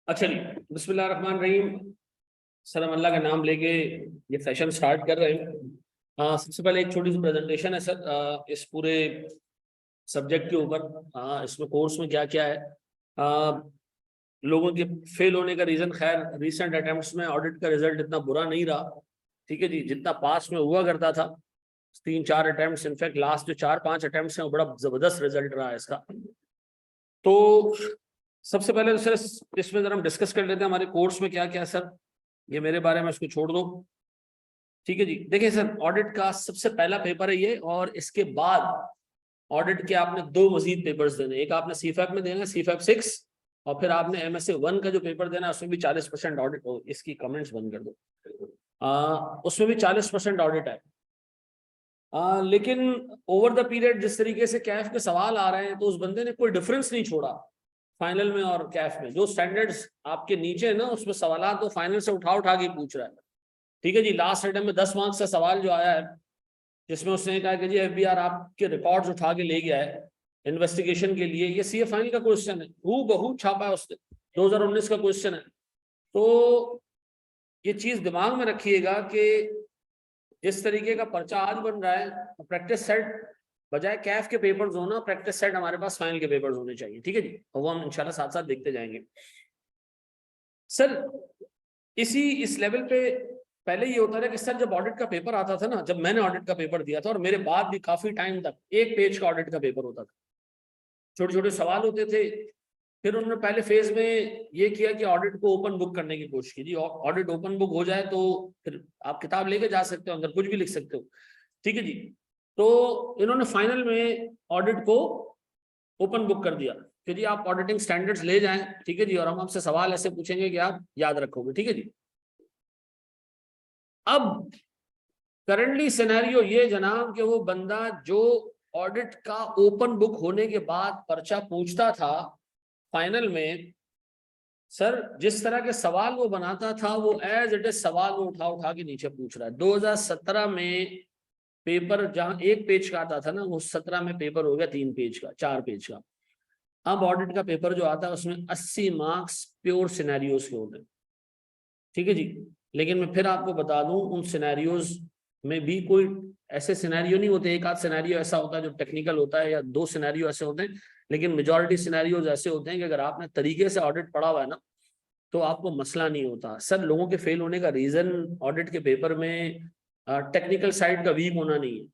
अच्छा जी, बिस्मिल्लाह रहमान रहीम। सर हम अल्लाह का नाम लेके ये सेशन स्टार्ट कर रहे हैं। सबसे पहले एक छोटी सी प्रेजेंटेशन है सर, इस पूरे सब्जेक्ट के ऊपर। इसमें कोर्स में क्या क्या है, लोगों के फेल होने का रीजन। खैर रिसेंट अटेम्प्ट्स में ऑडिट का रिजल्ट इतना बुरा नहीं रहा, ठीक है जी, जितना पास में हुआ करता था। 3-4 अटेम्प्ट्स, इनफैक्ट लास्ट जो 4-5 अटेम्प्ट्स हैं वो बड़ा जबरदस्त रिजल्ट रहा है इसका। तो सबसे पहले तो सर इसमें जरा हम डिस्कस कर लेते हैं हमारे कोर्स में क्या क्या है सर। ये मेरे बारे में इसको छोड़ दो, ठीक है जी। देखिए सर, ऑडिट का सबसे पहला पेपर है ये, और इसके बाद ऑडिट के आपने 2 मजीद पेपर्स देने। एक आपने सीफैप में देना है, सीफैप 6, और फिर आपने MSA 1 का जो पेपर देना है उसमें भी 40% ऑडिट। इसकी कमेंट्स बंद कर दो। उसमें भी 40% ऑडिट है। लेकिन ओवर द पीरियड जिस तरीके से कैफ के सवाल आ रहे हैं, तो उस बंदे ने कोई डिफरेंस नहीं छोड़ा फाइनल में और कैफ में। जो स्टैंडर्ड्स आपके नीचे है ना, उसमें सवाल तो फाइनल से उठा उठा के पूछ रहा है, ठीक है जी। लास्ट अटेम्प्ट में 10 मार्क्स का सवाल जो आया है, जिसमें उसने कहा कि जी FBR आपके रिकॉर्ड्स उठा के ले गया है इन्वेस्टिगेशन के लिए, ये CA फाइनल का क्वेश्चन है, हूबहू छापा है उसने, 2019 का क्वेश्चन है। तो ये चीज दिमाग में रखिएगा कि जिस तरीके का पर्चा आज बन रहा है, प्रैक्टिस सेट बजाय कैफ के पेपर्स होना, प्रैक्टिस सेट हमारे पास फाइनल के पेपर्स होने चाहिए, ठीक है जी। और वो हम इंशाल्लाह साथ साथ देखते जाएंगे सर। इस लेवल पे पहले ये होता था कि सर जब ऑडिट का पेपर आता था ना, जब मैंने ऑडिट का पेपर दिया था और मेरे बाद भी काफी टाइम तक 1 पेज का ऑडिट का पेपर होता था, छोटे छोटे सवाल होते थे। फिर उन्होंने पहले फेज में ये किया कि ऑडिट को ओपन बुक करने की कोशिश की जी। ऑडिट ओपन बुक हो जाए तो फिर आप किताब लेके जा सकते हो, अंदर कुछ भी लिख सकते हो, ठीक है जी। तो इन्होंने फाइनल में ऑडिट को ओपन बुक कर दिया कि जी आप ऑडिटिंग स्टैंडर्ड्स ले जाएं, ठीक है जी, और हम आपसे सवाल ऐसे पूछेंगे कि आप याद रखोगे, ठीक है जी। अब करंटली सिनेरियो ये जनाब कि वो बंदा जो ऑडिट का ओपन बुक होने के बाद पर्चा पूछता था फाइनल में, सर जिस तरह के सवाल वो बनाता था वो एज इट इज सवाल वो उठा उठा के नीचे पूछ रहा है। 2017 में पेपर जहां 1 पेज का आता था ना, वो 17 में पेपर हो गया 3 पेज का, 4 पेज का। अब ऑडिट का पेपर जो आता है उसमें 80 मार्क्स प्योर सिनेरियोज के होते हैं, ठीक है जी। लेकिन मैं फिर आपको बता दूं, उन सिनेरियोज में भी कोई ऐसे सिनेरियो नहीं होते, एक आध सिनेरियो ऐसा होता है जो टेक्निकल होता है, या 2 सिनेरियो ऐसे होते हैं, लेकिन मेजॉरिटी सिनेरियोज ऐसे होते हैं कि अगर आपने तरीके से ऑडिट पढ़ा हुआ है ना, तो आपको मसला नहीं होता। सर लोगों के फेल होने का रीजन ऑडिट के पेपर में टेक्निकल साइड का वीक होना नहीं है।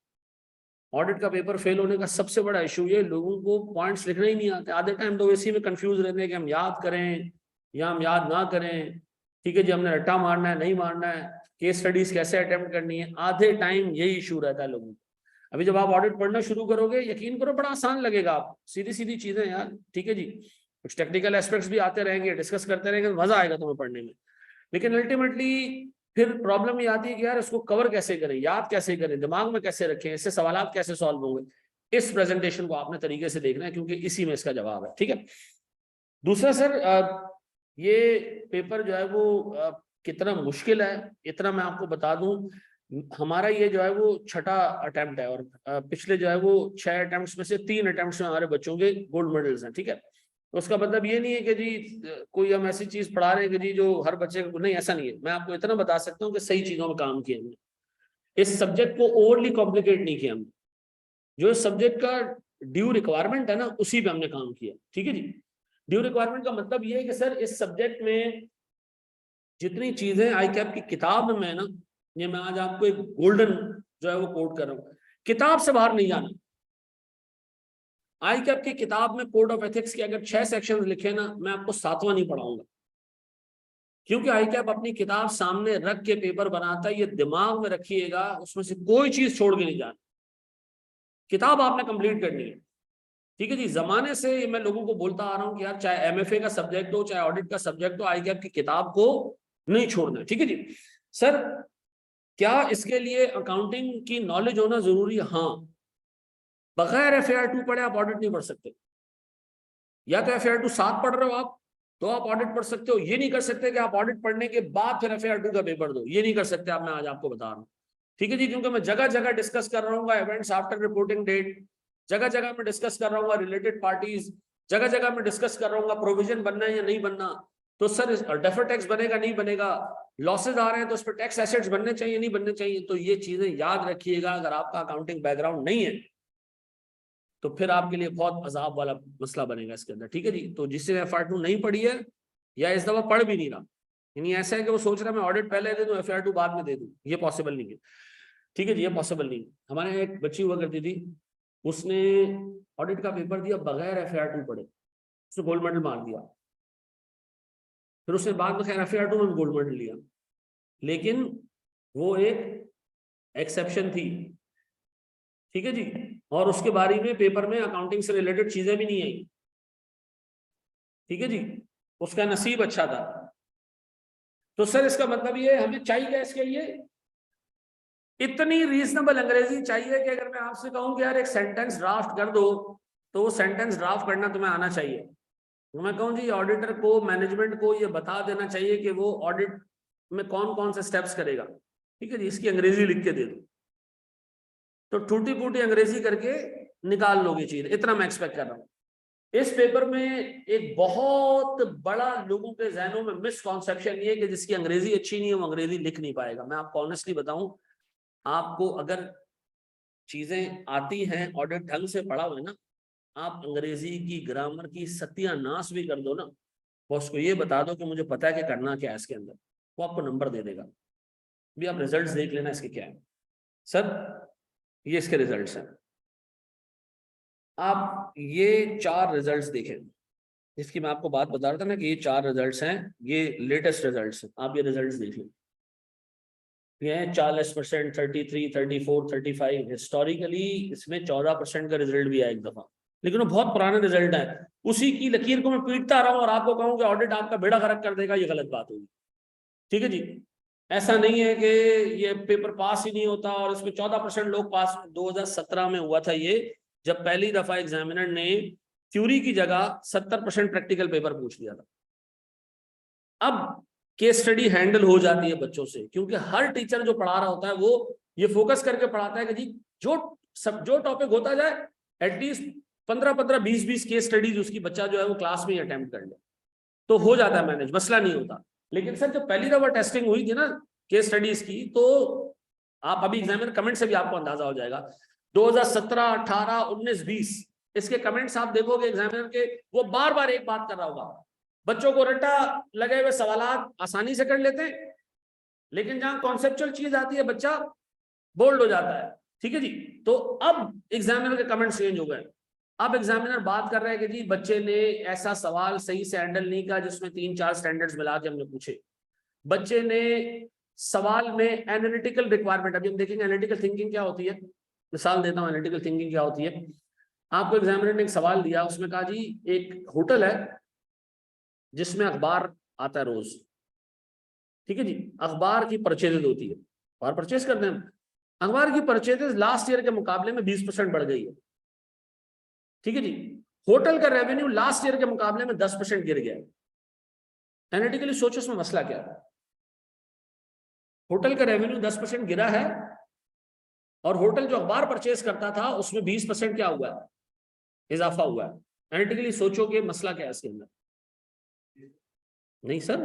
ऑडिट का पेपर फेल होने का सबसे बड़ा इशू ये, लोगों को पॉइंट्स लिखना ही नहीं आते। आधे टाइम तो इसी में कंफ्यूज रहते हैं कि हम याद करें या हम याद ना करें, ठीक है जी, हमने रट्टा मारना है नहीं मारना है, केस स्टडीज कैसे अटेम्प्ट करनी है, आधे टाइम यही इशू रहता है लोगों को। अभी जब आप ऑडिट पढ़ना शुरू करोगे, यकीन करो बड़ा आसान लगेगा, आप सीधी सीधी चीजें यार, ठीक है जी। कुछ टेक्निकल एस्पेक्ट्स भी आते रहेंगे, डिस्कस करते रहेंगे, मजा आएगा तुम्हें पढ़ने में। लेकिन अल्टीमेटली फिर प्रॉब्लम ये आती है कि यार इसको कवर कैसे करें, याद कैसे करें, दिमाग में कैसे रखें, इससे सवाल कैसे सॉल्व होंगे। इस प्रेजेंटेशन को आपने तरीके से देखना है, क्योंकि इसी में इसका जवाब है, ठीक है। दूसरा सर, ये पेपर जो है वो कितना मुश्किल है, इतना मैं आपको बता दूं। हमारा ये जो है वो 6ठा अटेम्प्ट है, और पिछले जो है वो 6 अटेम्प्ट्स में से 3 अटेम्प्ट्स में हमारे बच्चों के गोल्ड मेडल्स हैं, ठीक है। तो उसका मतलब ये नहीं है कि जी कोई हम ऐसी चीज पढ़ा रहे हैं कि जी जो हर बच्चे को, नहीं, ऐसा नहीं है। मैं आपको इतना बता सकता हूँ कि सही चीजों में काम किया हमने, इस सब्जेक्ट को ओवरली कॉम्प्लिकेट नहीं किया हमने। जो इस सब्जेक्ट का ड्यू रिक्वायरमेंट है ना, उसी पे हमने काम किया, ठीक है जी। ड्यू रिक्वायरमेंट का मतलब ये है कि सर इस सब्जेक्ट में जितनी चीजें आई कैप की किताब में ना, ये मैं आज आपको एक गोल्डन जो है वो कोट कर रहा हूँ, किताब से बाहर नहीं जाना। आई कैप की किताब में कोड ऑफ एथिक्स के अगर 6 सेक्शन लिखे ना, मैं आपको 7वां नहीं पढ़ाऊंगा, क्योंकि आई कैप अपनी किताब सामने रख के पेपर बनाता है। ये दिमाग में रखिएगा, उसमें से कोई चीज छोड़ के नहीं जाना, किताब आपने कंप्लीट करनी है, ठीक है जी। जमाने से मैं लोगों को बोलता आ रहा हूं कि यार चाहे MFA का सब्जेक्ट हो, चाहे ऑडिट का सब्जेक्ट हो, आई कैप की किताब को नहीं छोड़ना, ठीक है जी। सर क्या इसके लिए अकाउंटिंग की नॉलेज होना जरूरी है? हाँ। बगैर FAR 2 पढ़े आप ऑडिट नहीं पढ़ सकते। या तो FAR 2 साथ पढ़ रहे हो आप, तो आप ऑडिट पढ़ सकते हो। ये नहीं कर सकते कि आप ऑडिट पढ़ने के बाद फिर FAR 2 का पेपर दो, ये नहीं कर सकते आप, मैं आज आपको बता रहा हूँ, ठीक है जी। क्योंकि मैं जगह जगह डिस्कस कर रहा हूँ इवेंट्स आफ्टर रिपोर्टिंग डेट, जगह जगह में डिस्कस कर रहा हूँ रिलेटेड पार्टीज, जगह जगह में डिस्कस कर रहा हूँ प्रोविजन बनना है या नहीं बनना, तो सर डेफर्ड टैक्स बनेगा नहीं बनेगा, लॉसेज आ रहे हैं तो उस पर टैक्स एसेट्स बनने चाहिए नहीं बनने चाहिए। तो ये चीजें याद रखिएगा, अगर आपका अकाउंटिंग बैकग्राउंड नहीं है तो फिर आपके लिए बहुत अजाब वाला मसला बनेगा इसके अंदर, ठीक है जी। तो जिसने FR2 नहीं पढ़ी है या इस दफा पढ़ भी नहीं रहा, यानी ऐसा है कि वो सोच रहा है मैं ऑडिट पहले दे दूं FR2 बाद में दे दूं, ये पॉसिबल नहीं है, ठीक है जी, ये पॉसिबल नहीं है। हमारे यहाँ एक बच्ची हुआ करती थी, उसने ऑडिट का पेपर दिया बगैर FR2 पढ़े, उसने गोल्ड मेडल मार दिया। फिर उसने बाद में खैर FR2 में गोल्ड मेडल लिया, लेकिन वो एक एक्सेप्शन थी, ठीक है जी। और उसके बारे में पेपर में अकाउंटिंग से रिलेटेड चीजें भी नहीं आई, ठीक है जी, उसका नसीब अच्छा था। तो सर इसका मतलब ये हमें चाहिए इसके लिए इतनी रीजनेबल अंग्रेजी चाहिए कि अगर मैं आपसे कहूं कि यार एक सेंटेंस ड्राफ्ट कर दो, तो वो सेंटेंस ड्राफ्ट करना तुम्हें आना चाहिए। तो मैं कहूं जी ऑडिटर को, मैनेजमेंट को ये बता देना चाहिए कि वो ऑडिट में कौन कौन से स्टेप्स करेगा, ठीक है जी, इसकी अंग्रेजी लिख के दे दो, तो टूटी फूटी अंग्रेजी करके निकाल लोगे चीज, इतना मैं एक्सपेक्ट कर रहा हूँ। इस पेपर में एक बहुत बड़ा लोगों के जहनों में मिसकॉन्सेप्शन ये कि जिसकी अंग्रेजी अच्छी नहीं है वो अंग्रेजी लिख नहीं पाएगा। मैं आपको ऑनेस्टली बताऊं, आपको अगर चीजें आती हैं, ऑडिट ढंग से पढ़ा हुआ है ना, आप अंग्रेजी की ग्रामर की सत्यानाश भी कर दो ना, बॉस को ये बता दो कि मुझे पता है कि करना क्या है इसके अंदर, वो आपको नंबर दे देगा। भी आप रिजल्ट्स देख लेना इसके क्या है। सर ये इसके रिजल्ट्स हैं, आप ये 4 रिजल्ट्स देखें, इसकी मैं आपको बात बता रहा था ना कि ये 4 रिजल्ट्स हैं, ये लेटेस्ट रिजल्ट्स हैं, आप ये रिजल्ट्स देख लें। ये 40%, 33, 34, 35, हिस्टोरिकली इसमें 14% का रिजल्ट भी आया एक दफा, लेकिन वो बहुत पुराने रिजल्ट है। उसी की लकीर को मैं पीटता रहा हूं और आपको कहूं कि ऑडिट आपका बेड़ा गर्क कर देगा, ये गलत बात होगी, ठीक है जी। ऐसा नहीं है कि ये पेपर पास ही नहीं होता और इसमें 14% लोग पास। 2017 में हुआ था ये, जब पहली दफा एग्जामिनर ने थ्योरी की जगह 70% प्रैक्टिकल पेपर पूछ लिया था। अब केस स्टडी हैंडल हो जाती है बच्चों से, क्योंकि हर टीचर जो पढ़ा रहा होता है वो ये फोकस करके पढ़ाता है कि जी जो टॉपिक होता जाए एटलीस्ट 15-15, 20-20 केस स्टडीज उसकी बच्चा जो है वो क्लास में ही अटेम्प्ट कर ले, तो हो जाता है मैनेज, मसला नहीं होता। लेकिन सर जब पहली दफा टेस्टिंग हुई थी ना केस स्टडीज की, तो आप अभी एग्जामिनर कमेंट से भी आपको अंदाजा हो जाएगा, 2017, 18, 19, 20 इसके कमेंट्स आप देखोगे एग्जामिनर के, वो बार बार एक बात कर रहा होगा, बच्चों को रट्टा लगे हुए सवालात आसानी से कर लेते हैं, लेकिन जहां कॉन्सेप्चुअल चीज आती है बच्चा बोल्ड हो जाता है, ठीक है जी। तो अब एग्जामिनर के कमेंट चेंज हो गए, अब एग्जामिनर बात कर रहे हैं कि जी बच्चे ने ऐसा सवाल सही से हैंडल नहीं किया जिसमें 3-4 स्टैंडर्ड्स मिला के हमने पूछे, बच्चे ने सवाल में एनालिटिकल रिक्वायरमेंट, अभी हम देखेंगे एनालिटिकल थिंकिंग क्या होती है, मिसाल देता हूं एनालिटिकल थिंकिंग क्या होती है। आपको एग्जामिनर ने एक सवाल दिया, उसमें कहा जी एक होटल है जिसमें अखबार आता है रोज, ठीक है जी, अखबार की परचेजेज होती है, अखबार परचेज करते हैं, अखबार की परचेजेज लास्ट ईयर के मुकाबले में 20% बढ़ गई है, ठीक है जी। होटल का रेवेन्यू लास्ट ईयर के मुकाबले में 10% गिर गया है। एनालिटिकली सोचो इसमें मसला क्या है। होटल का रेवेन्यू 10% गिरा है और होटल जो अखबार परचेज करता था उसमें 20% क्या हुआ है, इजाफा हुआ है। एनालिटिकली सोचो कि मसला क्या है इसके अंदर। नहीं सर,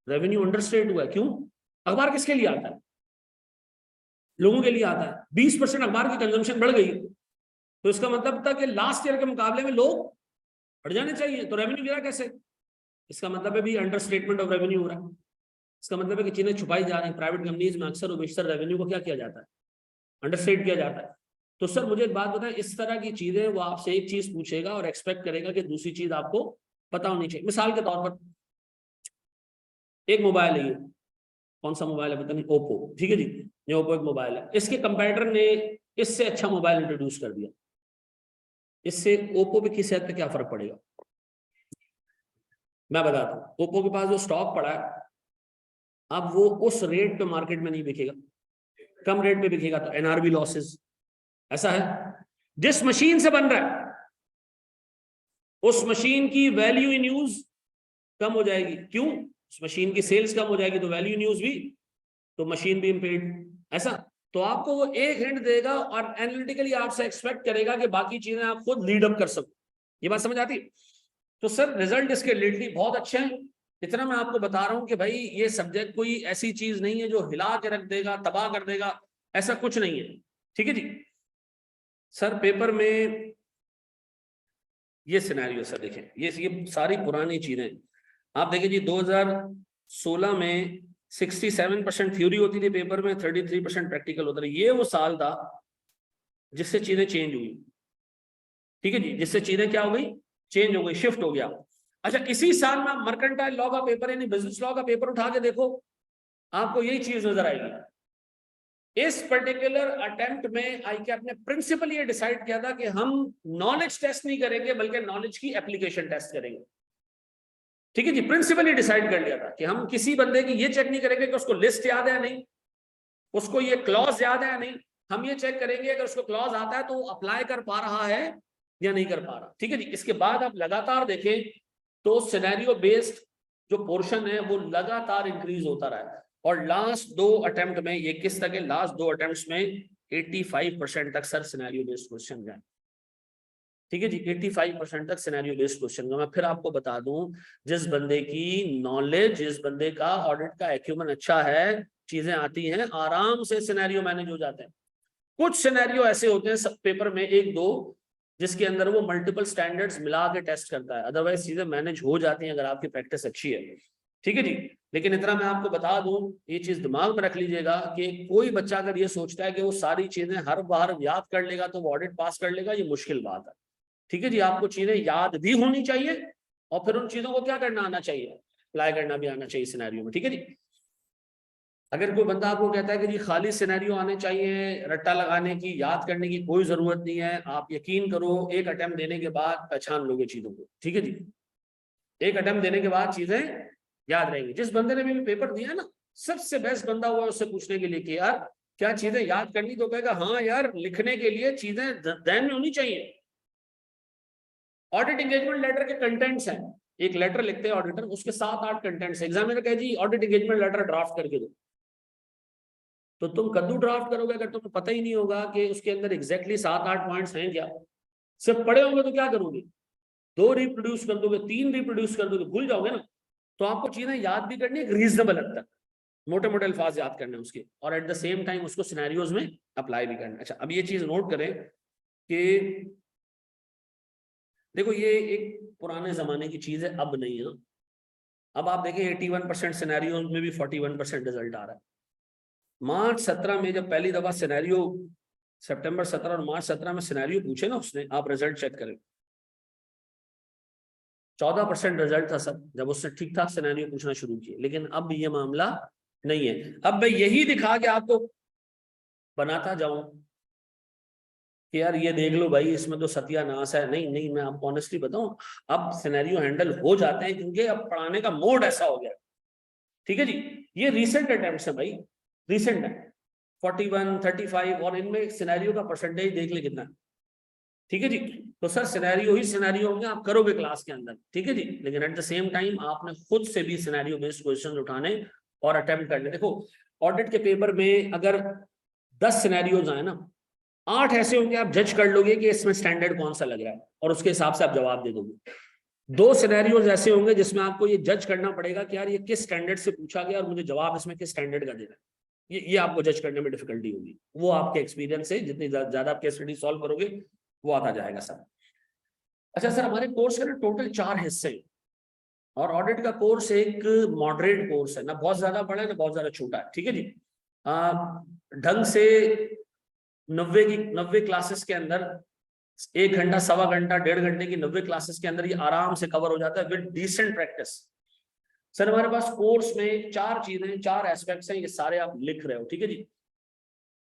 रेवेन्यू अंडरस्टेट हुआ है, क्यों? अखबार किसके लिए आता है? लोगों के लिए आता है। 20% अखबार की कंजम्पशन बढ़ गई, तो इसका मतलब था कि लास्ट ईयर के मुकाबले में लोग बढ़ जाने चाहिए, तो रेवेन्यू गिरा कैसे? इसका मतलब है भी अंडरस्टेटमेंट ऑफ रेवेन्यू हो रहा है। इसका मतलब है कि चीजें छुपाई जा रही हैं। प्राइवेट कंपनीज में अक्सर और बेशतर रेवेन्यू को क्या किया जाता है, अंडरस्टेट किया जाता है। तो सर मुझे एक बात बताएं, इस तरह की चीजें वो आपसे एक चीज पूछेगा और एक्सपेक्ट करेगा कि दूसरी चीज आपको पता होनी चाहिए। मिसाल के तौर पर एक मोबाइल है, ये कौन सा मोबाइल है पता नहीं, ओप्पो, ठीक है जी, ये ओप्पो एक मोबाइल है, इसके कंपेटिटर ने इससे अच्छा मोबाइल इंट्रोड्यूस कर दिया, इससे ओप्पो पे किस हद तक क्या फर्क पड़ेगा? मैं बताता हूं, ओप्पो के पास जो स्टॉक पड़ा है अब वो उस रेट पे मार्केट में नहीं बिकेगा, कम रेट पे बिकेगा, तो एनआरबी लॉसेस, ऐसा है। जिस मशीन से बन रहा है उस मशीन की वैल्यू इन यूज कम हो जाएगी, क्यों? उस मशीन की सेल्स कम हो जाएगी तो वैल्यू इन यूज भी, तो मशीन भी इम्पेयर्ड, ऐसा। तो आपको वो एक हिंट देगा और एनालिटिकली आपसे एक्सपेक्ट करेगा कि बाकी चीजें आप खुद लीड अप कर सको। ये बात समझ आती है? तो सर रिजल्ट इसके लिटरली बहुत अच्छे हैं, इतना मैं आपको बता रहा हूं कि भाई ये सब्जेक्ट कोई ऐसी चीज नहीं है जो हिला के रख देगा, तबाह कर देगा, ऐसा कुछ नहीं है। ठीक है जी। सर पेपर में ये सिनेरियो सर देखें, ये सारी पुरानी चीजें आप देखें जी। 2016 में 67% थ्योरी होती थी पेपर में, 33% प्रैक्टिकल होता था। ये वो साल था जिससे चीजें चेंज हुई। ठीक है जी, जिससे चीजें क्या हो गई, चेंज हो गई, शिफ्ट हो गया। अच्छा, इसी साल में मर्केंटाइल लॉ का पेपर यानी बिजनेस लॉ का पेपर उठा के देखो, आपको यही चीज नजर आएगी। इस पर्टिकुलर अटेम्प्ट में आई कैप ने प्रिंसिपल ये डिसाइड किया था कि हम नॉलेज टेस्ट नहीं करेंगे बल्कि नॉलेज की एप्लीकेशन टेस्ट करेंगे। ठीक है जी, प्रिंसिपल ये डिसाइड कर लिया था कि हम किसी बंदे की ये चेक नहीं करेंगे कि उसको लिस्ट याद है या नहीं, उसको ये क्लॉज याद है या नहीं। हम ये चेक करेंगे अगर उसको क्लॉज आता है तो अप्लाई कर पा रहा है या नहीं कर पा रहा। ठीक है जी। इसके बाद आप लगातार देखें तो सिनेरियो बेस्ड जो पोर्शन है वो लगातार इंक्रीज होता रहा है। और लास्ट 2 अटेम्प्ट में ये किस तक है, लास्ट 2 अटेम्प्ट्स में 85% तक सर सिनेरियो बेस्ड क्वेश्चन गए। ठीक है जी, 85% तक सिनेरियो बेस्ड क्वेश्चन का। मैं फिर आपको बता दूं, जिस बंदे की नॉलेज, जिस बंदे का ऑडिट का एक्यूमेंट अच्छा है, चीजें आती हैं आराम से, सिनेरियो मैनेज हो जाते हैं। कुछ सिनेरियो ऐसे होते हैं सब पेपर में, 1-2 जिसके अंदर वो मल्टीपल स्टैंडर्ड्स मिला के टेस्ट करता है, अदरवाइज चीजें मैनेज हो जाती हैं अगर आपकी प्रैक्टिस अच्छी है। ठीक है जी। लेकिन इतना मैं आपको बता दूं, ये चीज दिमाग में रख लीजिएगा कि कोई बच्चा अगर ये सोचता है कि वो सारी चीजें हर बार याद कर लेगा तो वो ऑडिट पास कर लेगा, ये मुश्किल बात है। ठीक है जी, आपको चीजें याद भी होनी चाहिए और फिर उन चीजों को क्या करना आना चाहिए, अप्लाई करना भी आना चाहिए सिनेरियो में। ठीक है जी। अगर कोई बंदा आपको कहता है कि जी खाली सिनेरियो आने चाहिए, रट्टा लगाने की, याद करने की कोई जरूरत नहीं है, आप यकीन करो एक अटेम्प्ट देने के बाद पहचान लोगे चीजों को। ठीक है जी, एक अटेम्प्ट देने के बाद चीजें याद रहेंगी। जिस बंदे ने भी पेपर दिया ना, सबसे बेस्ट बंदा हुआ उससे पूछने के लिए कि यार क्या चीजें याद करनी, तो कहेगा हाँ यार लिखने के लिए चीजें ध्यान में होनी चाहिए। ऑडिट एंगेजमेंट लेटर के कंटेंट्स हैं, एक लेटर लिखते हैं ऑडिटर, उसके 7-8 कंटेंट्स। एग्जामिनर कहे जी ऑडिट एंगेजमेंट लेटर ड्राफ्ट करके दो, तो तुम कद्दू ड्राफ्ट करोगे अगर तुम्हें पता ही नहीं होगा कि उसके अंदर एग्जैक्टली 7-8 पॉइंट्स हैं क्या। सिर्फ पढ़े होंगे तो क्या करोगे, 2 रिप्रोड्यूस कर दोगे, 3 रिप्रोड्यूस कर दोगे, भूल जाओगे ना। तो आपको चीजें याद भी करनी है रीजनेबल हद तक, मोटे मोटे अल्फाज याद करने उसके, और एट द सेम टाइम उसको सिनेरियोज में अप्लाई भी करना है। अच्छा, अब ये चीज नोट करें कि देखो ये एक पुराने जमाने की चीज है, अब नहीं है। अब आप देखें 81% सिनेरियोज में भी 41% रिजल्ट आ रहा है। मार्च 17 में जब पहली दफा सिनेरियो, सितंबर 17 और मार्च 17 में सिनेरियो पूछे ना उसने, आप रिजल्ट चेक करें, 14% रिजल्ट था सर जब उसने ठीक ठाक सिनेरियो पूछना शुरू किए। लेकिन अब ये मामला नहीं है। अब मैं यही दिखा के आपको बनाता जाऊं कि यार ये देख लो भाई इसमें तो सत्यानाश है, नहीं नहीं, मैं आपको ऑनेस्टली बताऊं, अब सिनेरियो हैंडल हो जाते हैं क्योंकि अब पढ़ाने का मोड ऐसा हो गया। ठीक है जी। ये रीसेंट अटेम्प्ट्स है भाई, रीसेंट है, 41, 35, और इनमें सिनेरियो का परसेंटेज देख ले कितना है। ठीक है जी। तो सर सिनेरियो ही सिनेरियो होंगे, आप करोगे क्लास के अंदर। ठीक है जी। लेकिन एट द सेम टाइम आपने खुद से भी सिनेरियो बेस्ड क्वेश्चन उठाने और अटेम्प्ट करने। देखो ऑडिट के पेपर में अगर 10 सिनेरियोज आए ना, 8 ऐसे होंगे आप जज कर लोगे कि इसमें स्टैंडर्ड कौन सा लग रहा है और उसके हिसाब से आप जवाब दे दोगे। 2 सिनेरियोज ऐसे होंगे जिसमें आपको ये जज करना पड़ेगा कि यार ये किस स्टैंडर्ड से पूछा गया और मुझे जवाब इसमें किस स्टैंडर्ड का देना है। ये आपको जज करने में डिफिकल्टी होगी, वो आपके एक्सपीरियंस से जितनी ज्यादा आप केस स्टडी सॉल्व करोगे वो आता जाएगा सर। अच्छा सर, हमारे कोर्स के ना टोटल 4 हिस्से हैं और ऑडिट का कोर्स एक मॉडरेट कोर्स है, ना बहुत ज्यादा बड़ा है ना बहुत ज्यादा छोटा है। ठीक है जी। ढंग से 90 क्लासेस के अंदर 1 घंटा, सवा घंटा, 1.5 घंटे की 90 क्लासेस के अंदर ये आराम से कवर हो जाता है विद डिसेंट प्रैक्टिस। सर हमारे पास कोर्स में 4 चीजें, 4 एस्पेक्ट्स हैं, ये सारे आप लिख रहे हो। ठीक है जी।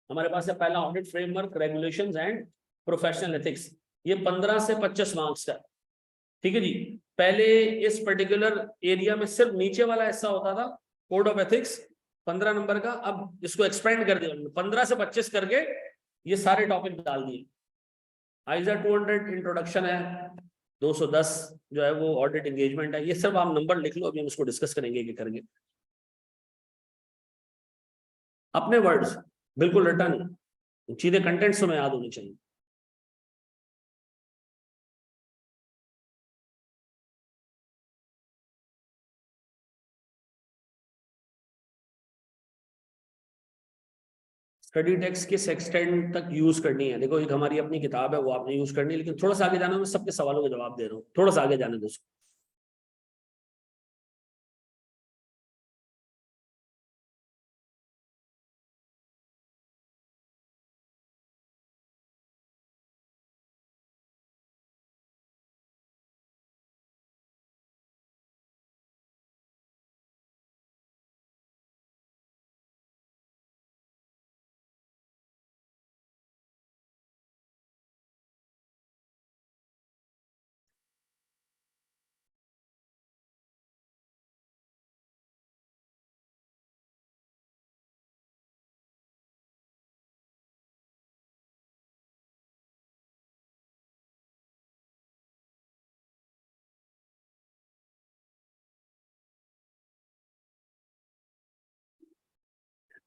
हमारे पास है पहला audit framework, regulations and professional ethics, ये 15 से 25 मार्क्स का। ठीक है जी। पहले इस पर्टिकुलर एरिया में सिर्फ नीचे वाला हिस्सा होता था, कोड ऑफ एथिक्स, 15 नंबर का। अब इसको एक्सपेंड कर दिया 15 से 25 करके, ये सारे टॉपिक डाल दिए। आईजा 200 इंट्रोडक्शन है, 210 जो है वो ऑडिट एंगेजमेंट है। ये सब आप नंबर लिख लो, अभी हम इसको डिस्कस करेंगे कि करेंगे अपने वर्ड्स, बिल्कुल रटा नहीं, चीजें कंटेंट्स में याद होनी चाहिए। स्टडी टेक्स्ट किस एक्सटेंट तक यूज करनी है? देखो, एक हमारी अपनी किताब है, वो आपने यूज करनी है, लेकिन थोड़ा सा आगे जाना, मैं सबके सवालों के जवाब दे रहा हूँ, थोड़ा सा आगे जाने दो उसको।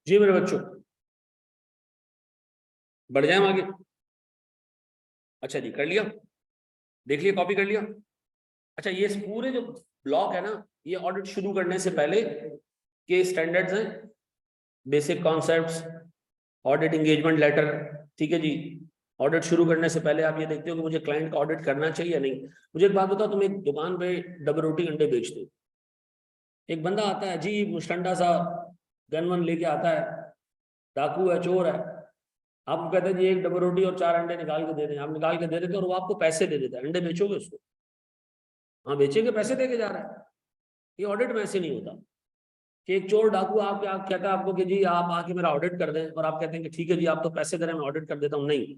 जी मेरे बच्चों, बढ़ जाए आगे। अच्छा जी, कर लिया? देख लिया, कॉपी कर लिया? अच्छा, ये पूरे जो ब्लॉक है ना, ये ऑडिट शुरू करने से पहले के स्टैंडर्ड्स हैं, basic concepts, audit engagement letter. ठीक है जी, ऑडिट शुरू करने से पहले आप ये देखते हो कि मुझे क्लाइंट का ऑडिट करना चाहिए या नहीं। मुझे एक बात बताओ, तुम एक दुकान पे डबल रोटी अंडे बेचते हो, एक बंदा आता है जी, मुस्टंडा सा गन वन लेके आता है, डाकू है, चोर है, आपको कहते हैं जी एक डबल रोटी और 4 अंडे निकाल के दे दें, आप निकाल के दे देते और वो आपको पैसे दे देता है, अंडे बेचोगे उसको? हाँ बेचेंगे, पैसे दे के जा रहा है। ये ऑडिट में ऐसे नहीं होता कि एक चोर डाकू आपके आप कहता है आपको कि जी आप आके मेरा ऑडिट कर दें, और आप कहते हैं कि ठीक है जी आप तो पैसे दे रहे हैं, मैं ऑडिट कर देता हूँ। नहीं,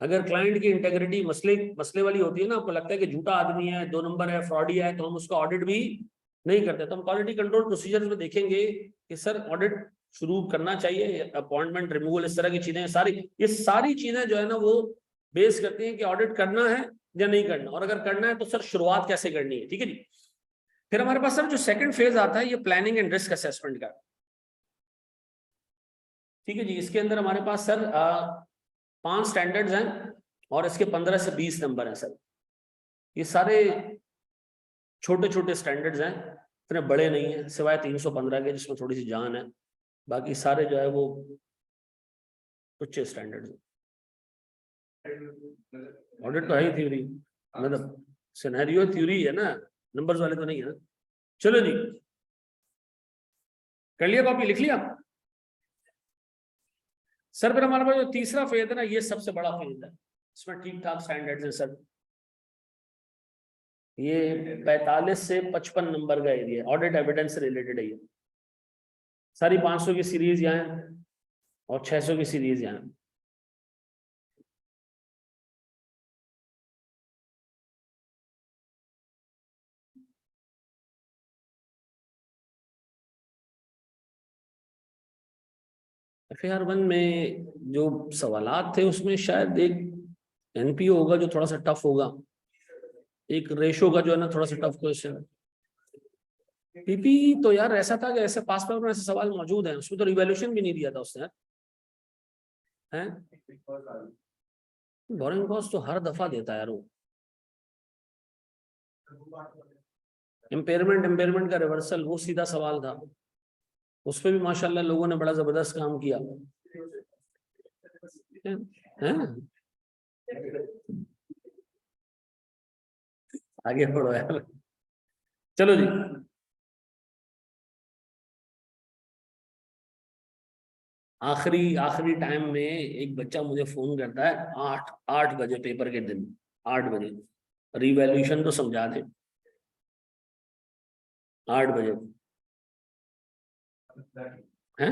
अगर क्लाइंट की इंटेग्रिटी मसले मसले वाली होती है ना, आपको लगता है कि झूठा आदमी है, 2 नंबर है, फ्रॉडी है, तो हम उसका ऑडिट भी नहीं करते। तो हम क्वालिटी कंट्रोल प्रोसीजर में देखेंगे कि सर ऑडिट शुरू करना चाहिए, अपॉइंटमेंट रिमूवल, इस तरह की चीजें सारी, ये सारी चीजें जो है ना वो बेस करती हैं कि ऑडिट करना है या नहीं करना, और अगर करना है तो सर शुरुआत कैसे करनी है। ठीक है जी, फिर हमारे पास सर जो सेकंड फेज आता है, ये प्लानिंग एंड रिस्क असेसमेंट का। ठीक है जी, इसके अंदर हमारे पास सर 5 स्टैंडर्ड्स हैं और इसके 15 से 20 नंबर हैं सर। ये सारे छोटे छोटे स्टैंडर्ड्स हैं, इतने बड़े नहीं है, सिवाय 315 के जिसमें थोड़ी सी जान है, बाकी सारे जो है वो उच्च स्टैंडर्ड्स हैं। ऑडिट तो है ही थ्योरी, मतलब सिनेरियो थ्योरी है ना, नंबर्स वाले तो नहीं है। चलो जी, कर लिया, कॉपी लिख लिया? सर फिर हमारे पास जो तीसरा फेज है ना, ये सबसे बड़ा फेज है, इसमें ठीक ठाक स्टैंडर्ड्स है सर। ये 45 से 55 नंबर का एरिया, ऑडिट एविडेंस से रिलेटेड है ये सारी। 500 की सीरीज यहाँ है और 600 की सीरीज यहाँ है। FAR 1 में जो सवालात थे उसमें शायद एक NPO होगा जो थोड़ा सा टफ होगा, एक रेशो का जो है ना थोड़ा सा टफ क्वेश्चन है। PP तो यार ऐसा था कि ऐसे पास पेपर में ऐसे सवाल मौजूद हैं, उसमें तो रिवैल्यूएशन भी नहीं दिया था उसने यार, है बोरिंग कॉस्ट तो हर दफा देता है यार वो। इम्पेयरमेंट का रिवर्सल, वो सीधा सवाल था, उस पर भी माशाल्लाह लोगों ने बड़ा जबरदस्त काम किया है? आगे बढ़ो यार। चलो जी, आखिरी आखिरी टाइम में एक बच्चा मुझे फोन करता है 8 बजे पेपर के दिन, 8 बजे, रिवैल्यूएशन तो समझा दे। 8 बजे है?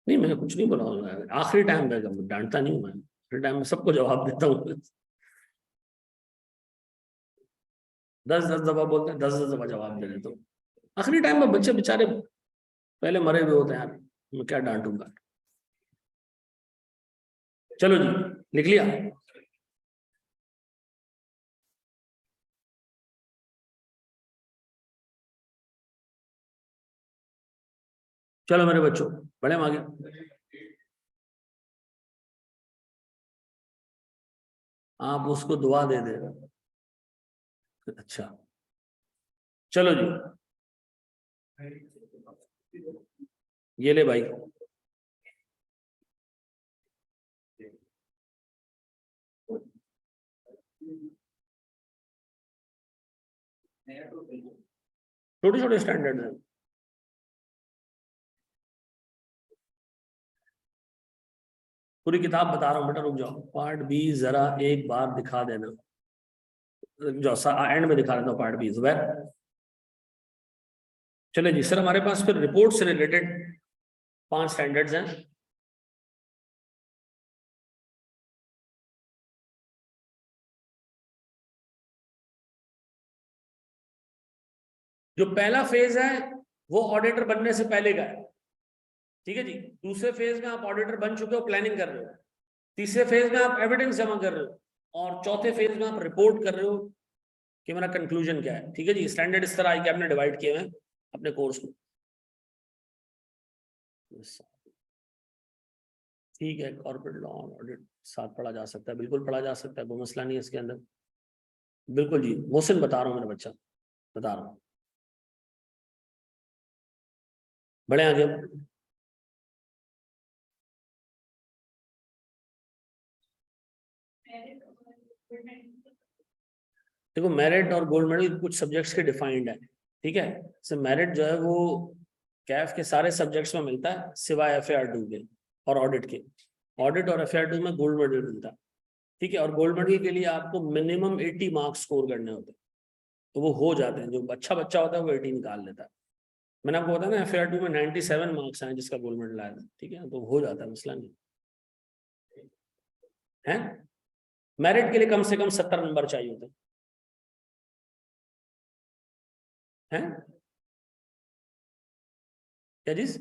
नहीं मैंने कुछ नहीं बोला, आखिरी टाइम पे डांटता नहीं हूँ मैं, आखिरी टाइम में सबको जवाब देता हूँ। 10-10 दफा बोलते हैं, 10-10 दफा जवाब दे देता हूँ। आखिरी टाइम में बच्चे बेचारे पहले मरे हुए होते हैं यार, मैं क्या डांटूंगा। चलो जी, लिख लिया? चलो मेरे बच्चों, बड़े हम आगे। आप उसको दुआ दे दे। अच्छा, चलो जी, ये ले भाई। छोटे छोटे स्टैंडर्ड हैं। पूरी किताब बता रहा हूँ बेटा, रुक जाओ। पार्ट बी जरा एक बार दिखा देना, जो एंड में दिखा देता हूँ पार्ट बी जुबैर। चले जी सर, हमारे पास फिर रिपोर्ट से रिलेटेड 5 स्टैंडर्ड्स हैं। जो पहला फेज है वो ऑडिटर बनने से पहले का है, ठीक है जी। दूसरे फेज में आप ऑडिटर बन चुके हो, प्लानिंग कर रहे हो। तीसरे फेज में आप एविडेंस जमा कर रहे हो, और चौथे फेज में आप रिपोर्ट कर रहे हो कि मेरा कंक्लूजन क्या है, ठीक है जी। स्टैंडर्ड इस तरह आई के आपने डिवाइड किए हैं अपने कोर्स को, ठीक है। कॉर्पोरेट लॉ ऑडिट साथ पढ़ा जा सकता है, बिल्कुल पढ़ा जा सकता है, कोई मसला नहीं है इसके अंदर, बिल्कुल जी। मोहसिन बता रहा हूँ, मेरा बच्चा बता रहा हूँ, बड़े आगे। देखो मेरिट और गोल्ड मेडल कुछ सब्जेक्ट्स के डिफाइंड है, ठीक है। जैसे मेरिट जो है वो कैफ के सारे सब्जेक्ट्स में मिलता है सिवाय FAR2 के और ऑडिट के। ऑडिट और FAR2 में गोल्ड मेडल मिलता है, ठीक है। और गोल्ड मेडल के लिए आपको मिनिमम 80 मार्क्स स्कोर करने होते हैं, तो वो हो जाते हैं। जो अच्छा बच्चा होता है वो 80 निकाल लेता है। मैंने आपको बताया ना FAR2 में 97 मार्क्स आए जिसका गोल्ड मेडल आया था, ठीक है, तो हो जाता है, मसला नहीं है। मेरिट के लिए कम से कम 70 नंबर चाहिए होते हैं। क्या चीज?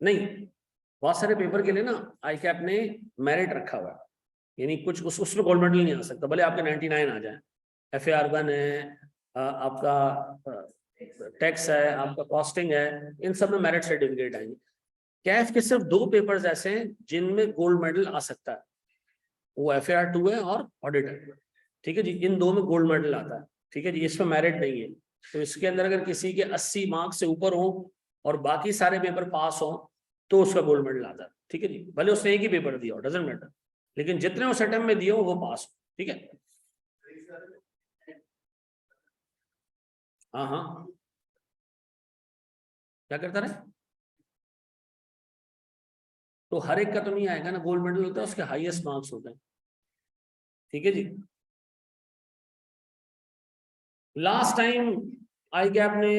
नहीं, बहुत सारे पेपर के लिए ना आई कैप ने मेरिट रखा हुआ है, यानी कुछ उसमें गोल्ड मेडल नहीं आ सकता, भले आपके 99 आ जाए। FAR1 है, आपका टैक्स है, आपका कॉस्टिंग है, इन सब में मेरिट सर्टिफिकेट आएंगे। कैफ के सिर्फ 2 पेपर्स ऐसे हैं जिनमें गोल्ड मेडल आ सकता है, वो FAR2 है और ऑडिट है, ठीक है जी। इन 2 में गोल्ड मेडल आता है, ठीक है जी। इसमें मेरिट नहीं है। तो इसके अंदर अगर किसी के 80 मार्क्स से ऊपर हो और बाकी सारे पेपर पास हो तो उसका गोल्ड मेडल आता है, ठीक है जी। भले उसने एक ही पेपर दिया हो, डजंट मैटर, लेकिन जितने उस अटेम्प्ट में दिए हो वो पास हो, ठीक है। हाँ हाँ, क्या करता रहे? तो हर एक का तो नहीं आएगा ना, गोल्ड मेडल होता है उसके हाईएस्ट मार्क्स होते हैं, ठीक है जी। लास्ट टाइम आई कैप ने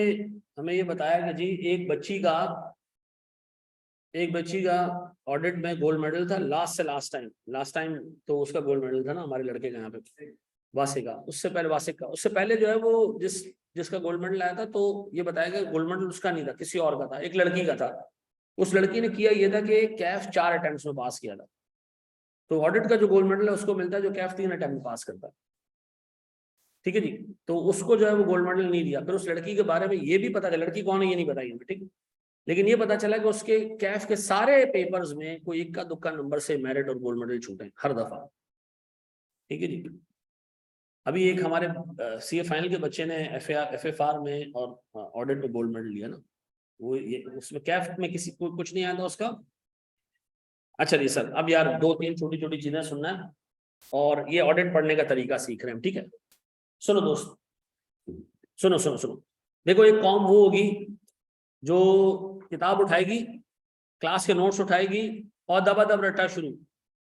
हमें ये बताया कि जी एक बच्ची का ऑडिट में गोल्ड मेडल था लास्ट टाइम तो उसका गोल्ड मेडल था ना हमारे लड़के का यहाँ पे, वासिक का। उससे पहले जो है वो जिसका गोल्ड मेडल आया था, तो ये बताया कि गोल्ड मेडल उसका नहीं था, किसी और का था, एक लड़की का था। उस लड़की ने किया ये था कि कैफ 4 अटेम्प्ट्स में पास किया था, तो ऑडिट का जो गोल्ड मेडल है उसको मिलता है जो कैफ 3 अटेम्प्ट में पास करता है, ठीक है जी। तो उसको जो है वो गोल्ड मेडल नहीं दिया। फिर उस लड़की के बारे में ये भी पता चला, लड़की कौन है ये नहीं बताई हमें, ठीक, लेकिन ये पता चला कि उसके कैफ के सारे पेपर्स में कोई इक्का दुक्का नंबर से मेरिट और गोल्ड मेडल छूटे हर दफा, ठीक है जी। अभी एक हमारे CA फाइनल के बच्चे ने FFR में और ऑडिट में गोल्ड मेडल लिया ना, वो ये उसमें कैफ में किसी को कुछ नहीं आया था उसका। अच्छा जी सर, अब यार 2-3 छोटी छोटी चीजें सुनना है और ये ऑडिट पढ़ने का तरीका सीख रहे हैं, ठीक है। सुनो दोस्त, सुनो सुनो सुनो, देखो एक कॉम वो होगी जो किताब उठाएगी, क्लास के नोट्स उठाएगी और दबादब रटा शुरू,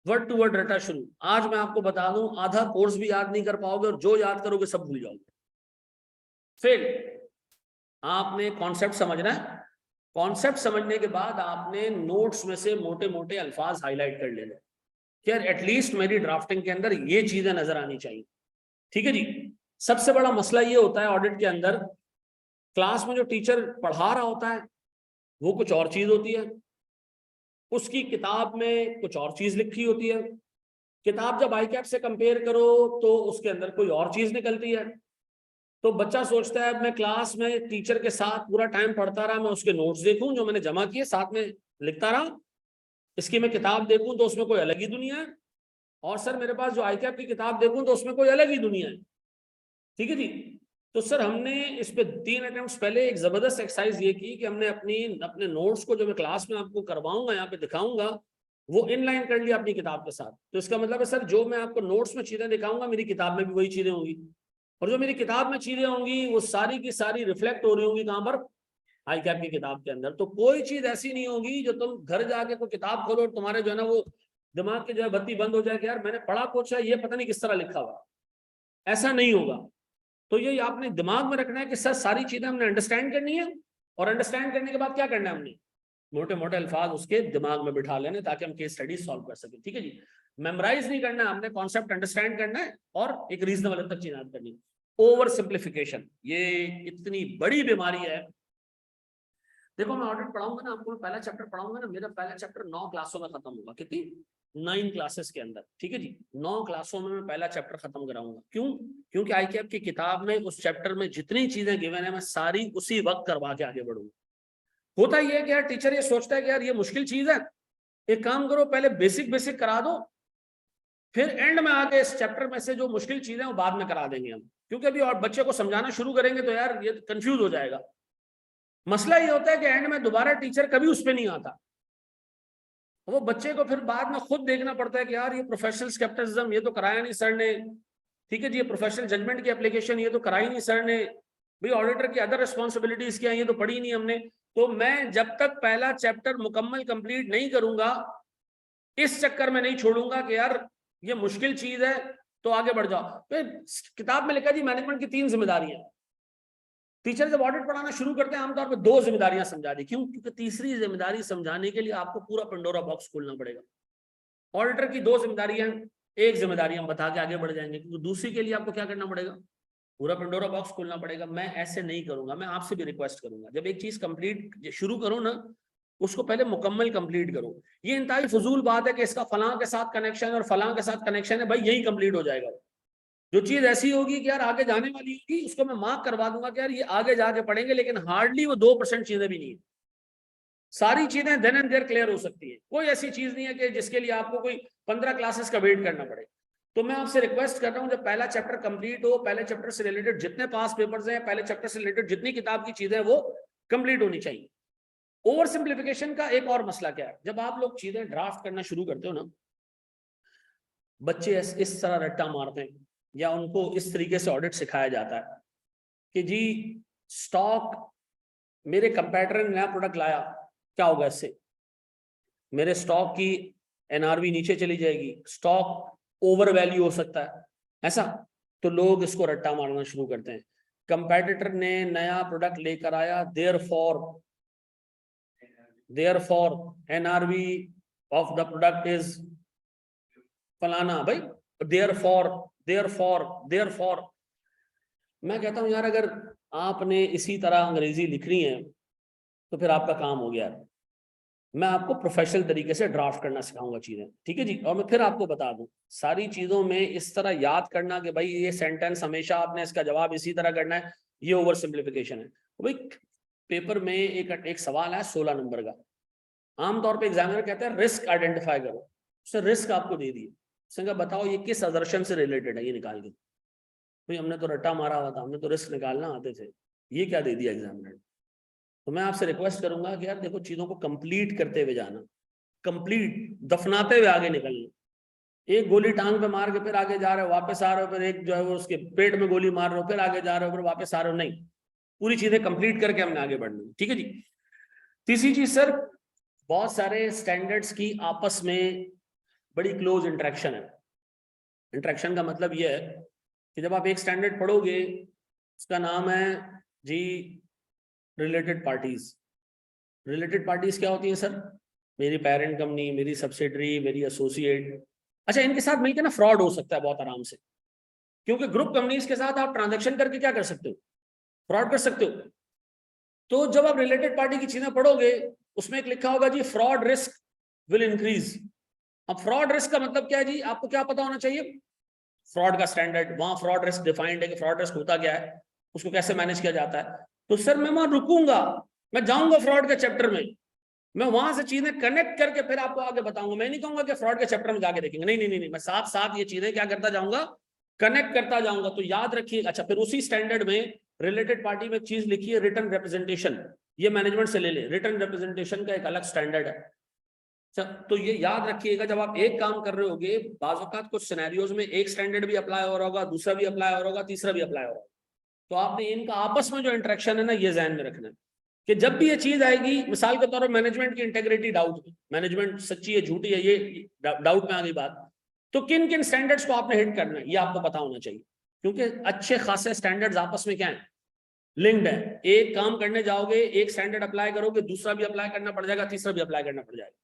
वर्ड टू वर्ड रटा शुरू। आज मैं आपको बता दूं, आधा कोर्स भी याद नहीं कर पाओगे और जो याद करोगे सब भूल जाओगे। फिर आपने कॉन्सेप्ट समझना है, कॉन्सेप्ट समझने के बाद आपने नोट्स में से मोटे मोटे अल्फाज हाईलाइट कर लेने, यार एटलीस्ट मेरी ड्राफ्टिंग के अंदर ये चीजें नजर आनी चाहिए, ठीक है जी। सबसे बड़ा मसला ये होता है ऑडिट के अंदर, क्लास में जो टीचर पढ़ा रहा होता है वो कुछ और चीज होती है, उसकी किताब में कुछ और चीज लिखी होती है, किताब जब ICAP से कंपेयर करो तो उसके अंदर कोई और चीज निकलती है। तो बच्चा सोचता है मैं क्लास में टीचर के साथ पूरा टाइम पढ़ता रहा, मैं उसके नोट्स देखूं जो मैंने जमा किए साथ में लिखता रहा, इसकी मैं किताब देखूं तो उसमें कोई अलग ही दुनिया है, और सर मेरे पास जो ICAP की किताब देखूं तो उसमें कोई अलग ही दुनिया है, ठीक है जी। तो सर हमने इस पे 3 अटेम्प्ट्स पहले एक जबरदस्त एक्सरसाइज ये की कि हमने अपने नोट्स को जो मैं क्लास में आपको करवाऊंगा यहाँ पे दिखाऊंगा वो इनलाइन कर लिया अपनी किताब के साथ। तो इसका मतलब है सर जो मैं आपको नोट्स में चीजें दिखाऊंगा मेरी किताब में भी वही चीजें होंगी, और जो मेरी किताब में चीजें होंगी वो सारी की सारी रिफ्लेक्ट हो रही होंगी कहां पर, आई कैप की किताब के अंदर। तो कोई चीज ऐसी नहीं होगी जो तुम घर जाके कोई किताब खोलो और तुम्हारे जो है ना वो दिमाग की जो है बत्ती बंद हो जाए कि यार मैंने पढ़ा कुछ है, ये पता नहीं किस तरह लिखा हुआ, ऐसा नहीं होगा। तो ये आपने दिमाग में रखना है कि सर सारी चीजें हमने अंडरस्टैंड करनी है, और अंडरस्टैंड करने के बाद क्या करना है, हमने मोटे मोटे अल्फाज उसके दिमाग में बिठा लेने ताकि हम केस स्टडी सॉल्व कर सकें। ठीक है जी, मेमोराइज नहीं करना, हमने कॉन्सेप्ट अंडरस्टैंड करना है और एक रीजनेबल तक चीज याद करनी है। ओवर सिंप्लीफिकेशन ये इतनी बड़ी बीमारी है। देखो मैं ऑडिट पढ़ाऊंगा ना आपको, पहला चैप्टर पढ़ाऊंगा ना, मेरा पहला चैप्टर 9 क्लासों में खत्म होगा। कितनी? 9 क्लासेस के अंदर। ठीक है जी, 9 क्लासों में मैं पहला चैप्टर खत्म कराऊंगा। क्यों? क्योंकि आईकेएप की किताब में उस चैप्टर में जितनी चीजें गिवन है मैं सारी उसी वक्त करवा के आगे बढ़ूंगा। होता ही है कि यार टीचर ये सोचता है कि यार ये मुश्किल चीज है, एक काम करो पहले बेसिक बेसिक करा दो, फिर एंड में आके इस चैप्टर में से जो मुश्किल चीजें वो बाद में करा देंगे हम, क्योंकि अभी और बच्चे को समझाना शुरू करेंगे तो यार ये कंफ्यूज हो जाएगा। मसला ये होता है कि एंड में दोबारा टीचर कभी उस पर नहीं आता, वो बच्चे को फिर बाद में खुद देखना पड़ता है कि यार ये प्रोफेशनल स्केप्टिसिज्म ये तो कराया नहीं सर ने, ठीक है जी, ये प्रोफेशनल जजमेंट की एप्लीकेशन ये तो कराई नहीं सर ने, भाई ऑडिटर की अदर रिस्पॉन्सिबिलिटीज क्या है ये तो पढ़ी नहीं हमने। तो मैं जब तक पहला चैप्टर मुकम्मल कंप्लीट नहीं करूंगा, इस चक्कर में नहीं छोड़ूंगा कि यार ये मुश्किल चीज है तो आगे बढ़ जाओ। तो किताब में लिखा जी मैनेजमेंट की 3 जिम्मेदारियां। टीचर जब ऑडिट पढ़ाना शुरू करते हैं आमतौर पर 2 जिम्मेदारियां समझा दी। क्यों? क्योंकि तीसरी जिम्मेदारी समझाने के लिए आपको पूरा पंडोरा बॉक्स खोलना पड़ेगा। ऑडिटर की 2 जिम्मेदारियां, एक जिम्मेदारी हम बता के आगे बढ़ जाएंगे, क्योंकि दूसरी के लिए आपको क्या करना पड़ेगा, पूरा पंडोरा बॉक्स खोलना पड़ेगा। मैं ऐसे नहीं करूंगा, मैं आपसे भी रिक्वेस्ट करूंगा जब एक चीज कंप्लीट शुरू करो ना उसको पहले मुकम्मल कंप्लीट करो। ये इंतहाई फजूल बात है कि इसका फलां के साथ कनेक्शन और फलां के साथ कनेक्शन है, भाई यही कंप्लीट हो जाएगा। जो चीज ऐसी होगी कि यार आगे जाने वाली होगी उसको मैं मार्क करवा दूंगा कि यार ये आगे जाके पढ़ेंगे, लेकिन हार्डली वो 2% चीजें भी नहीं है। सारी चीजें देन एंड देयर क्लियर हो सकती है। कोई ऐसी चीज नहीं है कि जिसके लिए आपको कोई 15 क्लासेस का वेट करना पड़े। तो मैं आपसे रिक्वेस्ट कर रहा हूं जब पहला चैप्टर कंप्लीट हो, पहले चैप्टर से रिलेटेड जितने पास पेपर्स हैं, पहले चैप्टर से रिलेटेड जितनी किताब की चीजें वो कंप्लीट होनी चाहिए। ओवर सिंप्लीफिकेशन का एक और मसला क्या है, जब आप लोग चीजें ड्राफ्ट करना शुरू करते हो ना, बच्चे इस तरह रट्टा मारते हैं या उनको इस तरीके से ऑडिट सिखाया जाता है कि जी स्टॉक, मेरे कंपेटिटर ने नया प्रोडक्ट लाया, क्या होगा इससे, मेरे स्टॉक की एनआरवी नीचे चली जाएगी, स्टॉक ओवर वैल्यू हो सकता है, ऐसा। तो लोग इसको रट्टा मारना शुरू करते हैं। कंपेटिटर ने नया प्रोडक्ट लेकर आया, therefore NRV of the product is फलाना। भाई देयरफॉर मैं कहता हूं यार अगर आपने इसी तरह अंग्रेजी लिखनी है तो फिर आपका काम हो गया। मैं आपको प्रोफेशनल तरीके से ड्राफ्ट करना सिखाऊंगा चीजें, ठीक है जी। और मैं फिर आपको बता दूं सारी चीजों में इस तरह याद करना कि भाई ये सेंटेंस हमेशा आपने इसका जवाब इसी तरह करना है, ये ओवर सिंप्लीफिकेशन है। तो भाई पेपर में एक सवाल है 16 नंबर का, आमतौर पे एग्जामिनर कहते हैं रिस्क आइडेंटिफाई करो, उसने रिस्क आपको दे दिए, उसने कहा बताओ ये किस असर्शन से रिलेटेड है, ये निकाल के। भाई हमने तो रट्टा मारा हुआ था, हमने तो रिस्क निकालना आते थे, ये क्या दे दिया एग्जामिनर। तो मैं आपसे रिक्वेस्ट करूंगा कि यार देखो चीजों को कंप्लीट करते हुए जाना, कंप्लीट दफनाते हुए आगे निकलना। एक गोली टांग पे मार के फिर आगे जा रहे हो, वापस आ रहे हो, फिर एक जो है वो उसके पेट में गोली मार रहे हो, फिर आगे जा रहे हो, फिर वापस आ रहे हो, नहीं, पूरी चीजें कंप्लीट करके हमने आगे बढ़ना है, ठीक है जी। तीसरी चीज सर, बहुत सारे स्टैंडर्ड्स की आपस में बड़ी क्लोज इंटरेक्शन है। इंटरेक्शन का मतलब यह है कि जब आप एक स्टैंडर्ड पढ़ोगे उसका नाम है जी रिलेटेड पार्टीज। रिलेटेड पार्टीज क्या होती है सर? मेरी पेरेंट कंपनी, मेरी सब्सिडरी, मेरी एसोसिएट। अच्छा, इनके साथ मिलकर ना फ्रॉड हो सकता है बहुत आराम से, क्योंकि ग्रुप कंपनीज के साथ आप ट्रांजैक्शन करके क्या कर सकते हो, फ्रॉड कर सकते हो। तो जब आप रिलेटेड पार्टी की चीजें पढ़ोगे उसमें एक लिखा होगा जी फ्रॉड रिस्क विल इंक्रीज। अब फ्रॉड रिस्क का मतलब क्या है जी, आपको क्या पता होना चाहिए, फ्रॉड का स्टैंडर्ड, वहां फ्रॉड रिस्क डिफाइंड है कि फ्रॉड रिस्क होता क्या है, उसको कैसे मैनेज किया जाता है। तो सर मैं वहां रुकूंगा, मैं जाऊंगा फ्रॉड के चैप्टर में, मैं वहां से चीजें कनेक्ट करके फिर आपको आगे बताऊंगा। मैं नहीं कहूंगा कि फ्रॉड के चैप्टर में जाके देखेंगे, नहीं नहीं नहीं, मैं साथ साथ ये चीजें क्या करता जाऊंगा, कनेक्ट करता जाऊंगा। तो याद रखिए। अच्छा, फिर उसी स्टैंडर्ड में रिलेटेड पार्टी में चीज लिखी है रिटर्न रिप्रेजेंटेशन, ये मैनेजमेंट से ले ले, रिटर्न रिप्रेजेंटेशन का एक अलग स्टैंडर्ड है। तो ये याद रखिएगा, जब आप एक काम कर रहे होगे, बाज़ औक़ात कुछ सिनेरियोज में एक स्टैंडर्ड भी अप्लाई हो रहा होगा, दूसरा भी अप्लाई हो रहा होगा, तीसरा भी अप्लाई हो रहा होगा, तो आपने इनका आपस में जो इंटरेक्शन है ना, ये ध्यान में रखना है कि जब भी ये चीज आएगी, मिसाल के तौर पर मैनेजमेंट की इंटेग्रिटी डाउट में, मैनेजमेंट सच्ची है झूठी है, ये डाउट में आ गई बात, तो किन किन स्टैंडर्ड्स को आपने हिट करना है, ये आपको पता होना चाहिए, क्योंकि अच्छे खासे स्टैंडर्ड्स आपस में क्या है, लिंक्ड है। एक काम करने जाओगे, एक स्टैंडर्ड अप्लाई करोगे, दूसरा भी अप्लाई करना पड़ जाएगा, तीसरा भी अप्लाई करना पड़ जाएगा।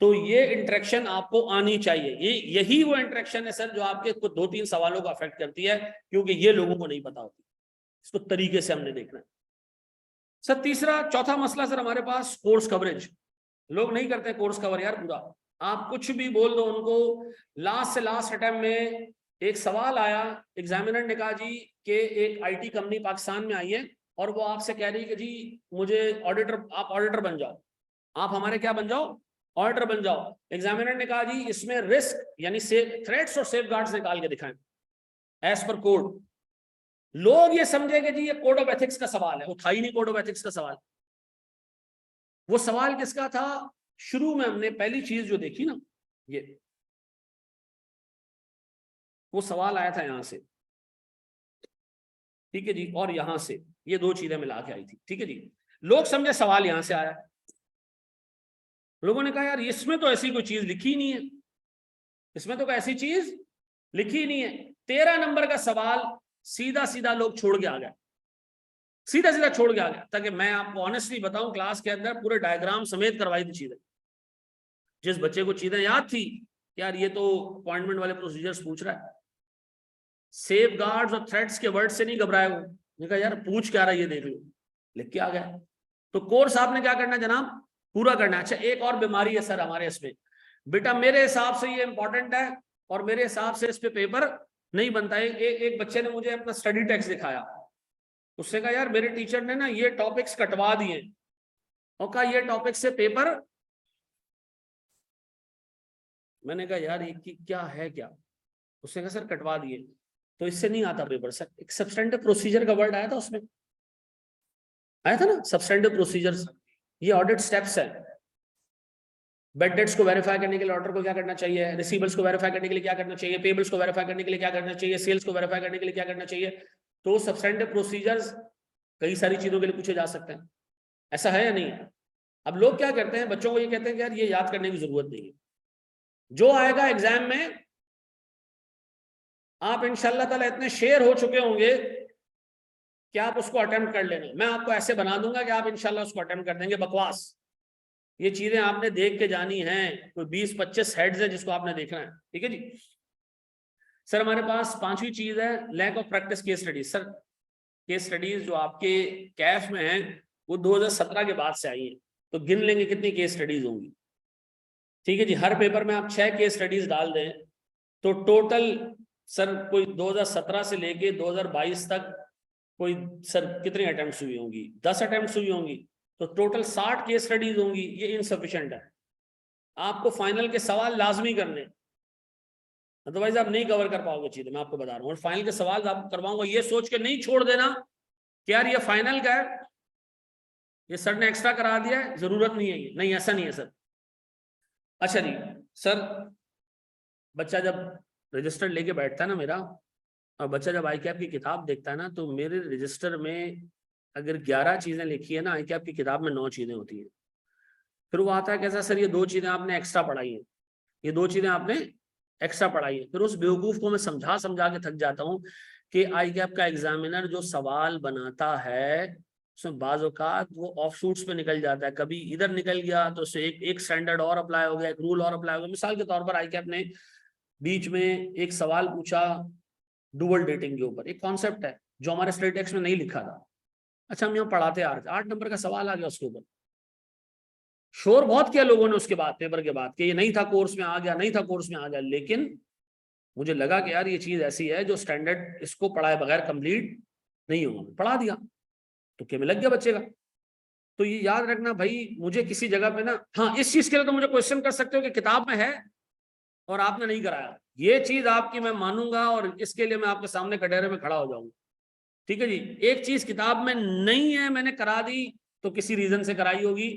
तो ये इंटरेक्शन आपको आनी चाहिए। यही वो इंटरेक्शन है सर जो आपके कुछ 2-3 सवालों को अफेक्ट करती है, क्योंकि ये लोगों को नहीं पता होती, इसको तरीके से हमने देखना है। सर तीसरा चौथा मसला सर हमारे पास कोर्स कवरेज, लोग नहीं करते कोर्स कवर यार पूरा। आप कुछ भी बोल दो उनको, लास्ट से लास्ट अटेम्प्ट में एक सवाल आया, एग्जामिनर ने कहा जी कि एक आईटी कंपनी पाकिस्तान में आई है और वो आपसे कह रही है कि जी मुझे ऑडिटर, आप ऑडिटर बन जाओ, आप हमारे क्या बन जाओ, ऑडिटर बन जाओ। एग्जामिनर ने कहा जी इसमें रिस्क यानी थ्रेट्स और सेफगार्ड्स निकाल के दिखाएं एज पर कोड। लोग ये समझे कि जी ये कोड ऑफ एथिक्स का सवाल है, वो था ही नहीं कोड ऑफ एथिक्स का सवाल। वो सवाल किसका था, शुरू में हमने पहली चीज जो देखी ना, ये वो सवाल आया था यहां से, ठीक है जी, और यहां से, ये दो चीजें मिला के आई थी, ठीक है जी। लोग समझे सवाल यहां से आया, लोगों ने कहा यार इसमें तो ऐसी कोई चीज लिखी नहीं है, इसमें तो कोई ऐसी चीज लिखी नहीं है। 13 नंबर का सवाल सीधा सीधा लोग छोड़ के आ गए, सीधा सीधा छोड़ के आ गया, ताकि मैं आपको ऑनेस्टली बताऊं, क्लास के अंदर पूरे डायग्राम समेत करवाई थी चीजें। जिस बच्चे को चीजें याद थी, यार ये तो अपॉइंटमेंट वाले प्रोसीजर्स पूछ रहा है, सेफ गार्ड्स और थ्रेट्स के वर्ड से नहीं घबराए वो, ने कहा यार पूछ क्या रहा है ये देख लो, लिख के आ गया। तो कोर्स आपने क्या करना है जनाब, पूरा करना है। अच्छा एक और बीमारी है सर हमारे इसमें, बेटा मेरे हिसाब से ये इंपॉर्टेंट है और मेरे हिसाब से इस पे पेपर नहीं बनता है। एक बच्चे ने मुझे अपना स्टडी टेक्स्ट दिखाया, उससे कहा यार मेरे टीचर ने ना ये टॉपिक्स कटवा दिए, और कहा ये टॉपिक से पेपर, मैंने कहा यार ये क्या है क्या, उसने कहा सर कटवा दिए, तो इससे नहीं आता पेपर सर। एक सब्सटेंटिव प्रोसीजर का वर्ड आया था उसमें, आया था ना सब्सटेंटिव प्रोसीजर्स, ये ऑडिट स्टेप्स है। बेड डेट्स को वेरीफाई करने के लिए ऑर्डर को क्या करना चाहिए, रिसीवर्स को वेरीफाई करने के लिए क्या करना चाहिए, पेबल्स को वेरीफाई करने के लिए क्या करना चाहिए, सेल्स को वेरीफाई करने के लिए क्या करना चाहिए। तो सब्सटेंटिव प्रोसीजर्स कई सारी चीजों के लिए पूछे जा सकते हैं, ऐसा है या नहीं है। अब लोग क्या करते हैं, बच्चों को ये कहते हैं कि यार ये याद करने की जरूरत नहीं है, जो आएगा एग्जाम में आप इंशाल्लाह ताला इतने शेयर हो चुके होंगे कि आप उसको अटेम्प्ट कर लेना। मैं आपको ऐसे बना दूंगा कि आप इंशाल्लाह उसको अटेम्प्ट कर देंगे। बकवास, ये चीजें आपने देख के जानी हैं, कोई 20-25 हेड्स है जिसको आपने देखना है, ठीक है जी। सर हमारे पास पांचवी चीज है lack of practice case studies. Sir case studies जो आपके कैफ में है वो 2017 के बाद से आई है, तो गिन लेंगे कितनी केस स्टडीज होंगी, ठीक है जी। हर पेपर में आप 6 केस स्टडीज डाल दें तो टोटल सर कोई 2017 से लेके 2022 तक कोई सर कितनी अटेम्प्ट्स हुई होंगी, 10 अटेम्प्ट्स हुई होंगी, तो टोटल 60 केस स्टडीज होंगी। ये इनसफिशिएंट है, आपको फाइनल के सवाल लाजमी करने, अदरवाइज आप नहीं कवर कर पाओगे चीजें, मैं आपको बता रहा हूँ। और फाइनल के सवाल आपको करवाऊंगा, ये सोच के नहीं छोड़ देना कि यार ये फाइनल का है, ये सर ने एक्स्ट्रा करा दिया है, जरूरत नहीं है ये, नहीं ऐसा नहीं है सर। अच्छा जी सर, बच्चा जब रजिस्टर लेके बैठता है ना मेरा, और बच्चा जब आई कैप की किताब देखता है ना, तो मेरे रजिस्टर में अगर 11 चीजें लिखी है ना, आई कैप की किताब में 9 चीजें होती हैं। फिर वो आता है कैसा सर, ये 2 चीजें आपने एक्स्ट्रा पढ़ाई हैं, ये 2 चीजें आपने एक्स्ट्रा पढ़ाई है। फिर उस बेवकूफ को मैं समझा समझा के थक जाता हूँ कि आई कैप का एग्जामिनर जो सवाल बनाता है उसमें बाज़ औक़ात वो ऑफशूट्स पे निकल जाता है, कभी इधर निकल गया तो उससे एक स्टैंडर्ड और अप्लाई हो गया, एक रूल और अप्लाई हो गया। मिसाल के तौर पर आई कैप ने बीच में एक सवाल पूछा डुअल डेटिंग के ऊपर, एक कॉन्सेप्ट है जो हमारे स्टडी टेक्स्ट में नहीं लिखा था। अच्छा हम यहाँ पढ़ाते आ रहे थे, 8 नंबर का सवाल आ गया उसके ऊपर, शोर बहुत किया लोगों ने उसके बाद, पेपर के बाद, कि ये नहीं था कोर्स में आ गया, नहीं था कोर्स में आ गया। लेकिन मुझे लगा कि यार ये चीज ऐसी है जो स्टैंडर्ड इसको पढ़ाए बगैर कंप्लीट नहीं होगा, पढ़ा दिया तो क्या में लग गया बच्चे का। तो ये याद रखना भाई, मुझे किसी जगह पे ना, हाँ इस चीज के लिए तो मुझे क्वेश्चन कर सकते हो कि किताब में है और आपने नहीं कराया, ये चीज आपकी मैं मानूंगा और इसके लिए मैं आपके सामने कटहरे में खड़ा हो जाऊंगा, ठीक है जी। एक चीज किताब में नहीं है, मैंने करा दी तो किसी रीजन से कराई होगी,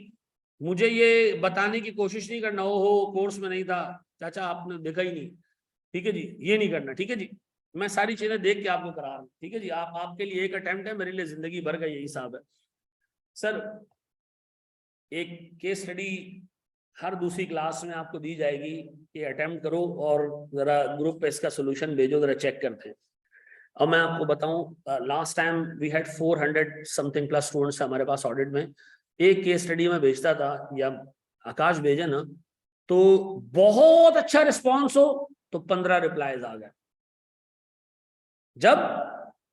मुझे ये बताने की कोशिश नहीं करना हो कोर्स में नहीं था चाचा आपने देखा ही नहीं, ठीक है जी, ये नहीं करना, ठीक है जी। मैं सारी चीजें देख के आपको करा रहा हूँ, ठीक है जी। आप आपके लिए एक अटेम्प्ट है, मेरे लिए जिंदगी भर का यही हिसाब है। सर एक केस स्टडी हर दूसरी क्लास में आपको दी जाएगी, ये अटेम्प्ट करो और जरा ग्रुप पे इसका सोल्यूशन भेजो, जरा चेक करते हैं। अब मैं आपको बताऊं, last time we had 400 something plus students हमारे पास ऑडिट में। एक केस स्टडी में भेजता था या आकाश भेजे ना, तो बहुत अच्छा रिस्पॉन्स हो तो 15 रिप्लाईज आ गए। जब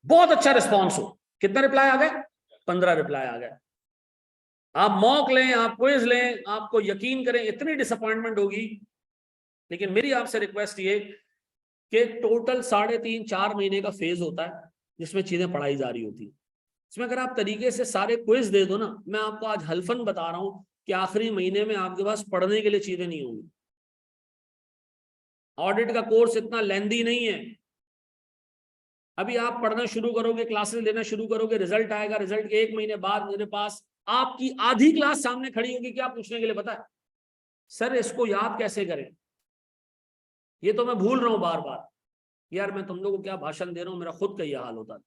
बहुत अच्छा रिस्पॉन्स हो, कितना रिप्लाई आ गए? 15 रिप्लाई आ गए। आप मॉक लें, आप क्विज लें, आपको यकीन करें इतनी डिसअपॉइंटमेंट होगी। लेकिन मेरी आपसे रिक्वेस्ट ये कि टोटल 3.5-4 महीने का फेज होता है जिसमें चीजें पढ़ाई जा रही होती है। इसमें अगर आप तरीके से सारे क्विज दे दो ना, मैं आपको आज हल्फन बता रहा हूं कि आखिरी महीने में आपके पास पढ़ने के लिए चीजें नहीं होंगी। ऑडिट का कोर्स इतना लेंदी नहीं है। अभी आप पढ़ना शुरू करोगे, क्लासेस लेना शुरू करोगे, रिजल्ट आएगा, रिजल्ट के 1 महीने बाद मेरे पास आपकी आधी क्लास सामने खड़ी होगी, क्या पूछने के लिए पता है? सर इसको याद कैसे करें? ये तो मैं भूल रहा हूं बार बार। यार मैं तुम लोगों को क्या भाषण दे रहा हूं, मेरा खुद का यह हाल होता है।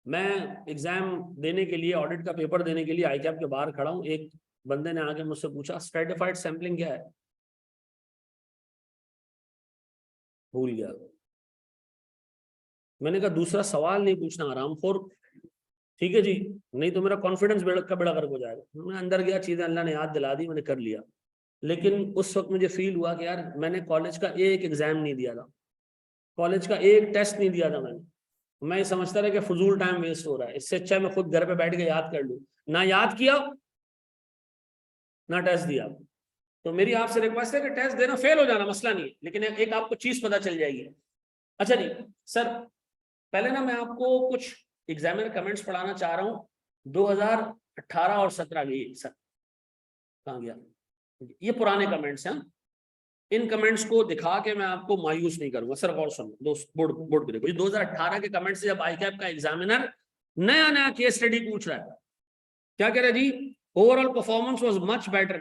मैं एग्जाम देने के लिए, ऑडिट का पेपर देने के लिए आईकैप के बाहर खड़ा हूं। एक बंदे ने आके मुझसे पूछा स्ट्रेटिफाइड सैंपलिंग क्या है? भूल गया। मैंने कहा दूसरा सवाल नहीं पूछना, आराम खोर, ठीक है जी, नहीं तो मेरा कॉन्फिडेंस का बेड़ा गर्क हो जाएगा। मैं अंदर गया, चीजें अल्लाह ने याद दिला दी, मैंने कर लिया। लेकिन उस वक्त मुझे फील हुआ कि यार मैंने कॉलेज का एक एग्जाम नहीं दिया था, कॉलेज का एक टेस्ट नहीं दिया था मैंने। मैं समझता रहा कि फजूल टाइम वेस्ट हो रहा है, इससे अच्छा मैं खुद घर पे बैठ के याद कर लूं। ना याद किया, ना टेस्ट दिया। तो मेरी आपसे रिक्वेस्ट है कि टेस्ट देना, फेल हो जाना मसला नहीं है, लेकिन एक आपको चीज पता चल जाएगी। अच्छा जी सर, पहले ना मैं आपको कुछ एग्जामिनर कमेंट्स पढ़ाना चाह रहा हूँ 2018 और 17 के। सर कहाँ गया? ये पुराने कमेंट्स हैं। इन कमेंट्स को दिखा के मैं आपको मायूस नहीं करूंगा। सर और सुनो दोस्त, बोर्ड बोर्ड पे देखो, ये 2018 के कमेंट्स से जब आईकैप का एग्जामिनर नया नया केस स्टडी पूछ रहा है, क्या कह रहा है जी? Overall performance was much better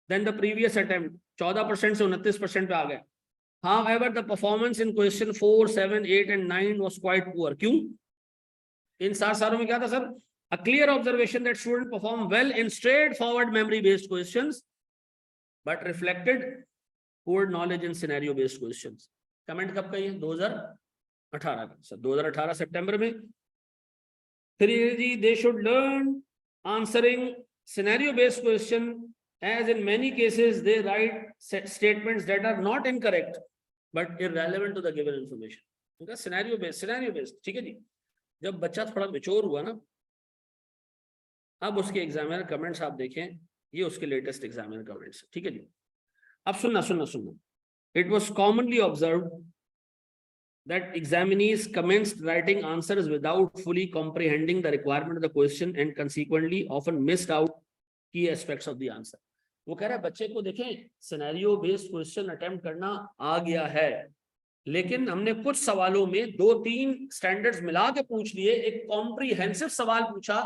than the previous attempt. 14% से 29% पे आ गए। However, the performance in question 4, 7, 8 and 9 was quite poor. क्यों? इन 7 सालों में क्या था sir? A clear observation that students perform well in straightforward memory-based questions, but reflected poor knowledge in scenario-based questions. Comment कब का ये? 2018 का। सर 2018 सितंबर में। फिर ये जी, they should learn answering scenario-based question, as in many cases they write statements that are not incorrect but irrelevant to the given information. उनका scenario based, ठीक है जी। जब बच्चा थोड़ा मैच्योर हुआ ना, अब उसके एग्जामिनर कमेंट्स आप देखें, ये उसके लेटेस्ट एग्जामिनर कमेंट्स, ठीक है जी। अब सुनना। It was commonly observed that examinees commenced writing answers without fully comprehending the requirement of the question and consequently often missed out key aspects of the answer. वो कह रहा है बच्चे को देखें, सिनेरियो बेस्ड क्वेश्चन अटेम्प्ट करना आ गया है, लेकिन हमने कुछ सवालों में 2-3 स्टैंडर्ड्स मिला के पूछ लिए, एक कॉम्प्रीहेंसिव सवाल पूछा,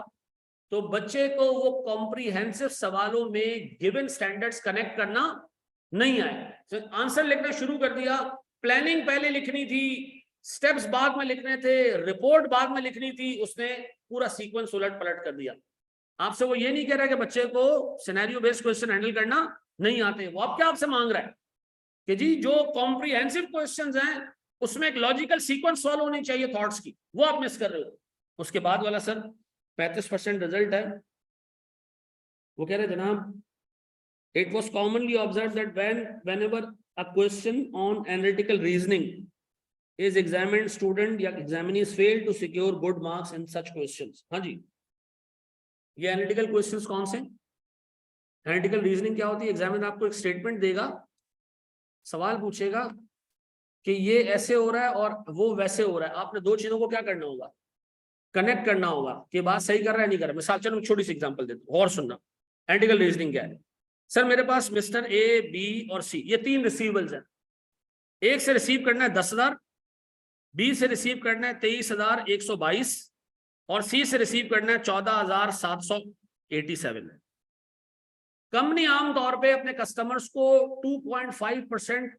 तो बच्चे को वो कॉम्प्रीहेंसिव सवालों में गिवन स्टैंडर्ड्स कनेक्ट करना नहीं आए। तो आंसर लिखना शुरू कर दिया, प्लानिंग पहले लिखनी थी, स्टेप्स बाद में लिखने थे, रिपोर्ट बाद में लिखनी थी, उसने पूरा सीक्वेंस उलट पलट कर दिया। आपसे वो ये नहीं कह रहा कि बच्चे को सिनेरियो बेस्ड क्वेश्चन हैंडल करना नहीं आते, वो आप क्या आपसे मांग रहा है कि जी जो कॉम्प्रीहेंसिव क्वेश्चंस हैं उसमें एक लॉजिकल सीक्वेंस सॉल्व होनी चाहिए थॉट्स की, वो आप मिस कर रहे हो। उसके बाद वाला सर 35% रिजल्ट है। वो कह रहे जनाब, it was commonly observed that whenever a question on analytical reasoning is examined, student या examinees fail to secure good marks in such questions. हाँ जी, ये एनालिटिकल क्वेश्चंस कौन से? एनालिटिकल रीजनिंग क्या होती है? एग्जामिनर आपको एक स्टेटमेंट देगा, सवाल पूछेगा कि ये ऐसे हो रहा है और वो वैसे हो रहा है, आपने दो चीजों को क्या करना होगा? कनेक्ट करना होगा कि बात सही कर रहा है नहीं कर रहा। मिसाल, चलो छोटी सी एग्जांपल देता हूं और सुनना। एनालिटिकल रीजनिंग क्या है? सर मेरे पास मिस्टर ए, बी और सी, ये 3 रिसीवेबल्स हैं। एक से रिसीव करना है 10,000, बी से रिसीव करना है 23,122 और सी से रिसीव करना है 14,787। कंपनी आमतौर पे अपने कस्टमर्स को 2.5%,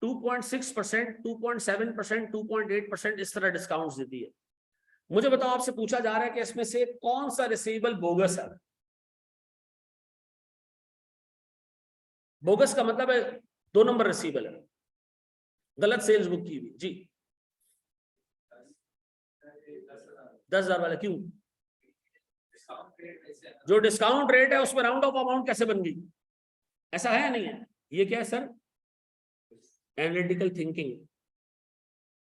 2.6%, 2.7%, 2.8% इस तरह डिस्काउंट्स देती है। मुझे बताओ, आपसे पूछा जा रहा है कि इसमें से कौन सा रिसीवेबल बोगस है? बोगस का मतलब है 2 नंबर रिसीवेबल है, गलत सेल्स बुक की हुई। जी 10,000 वाला क्यों? जो डिस्काउंट रेट है उसमें राउंड ऑफ अमाउंट कैसे बन गई? ऐसा है नहीं है? ये क्या है sir? Analytical thinking.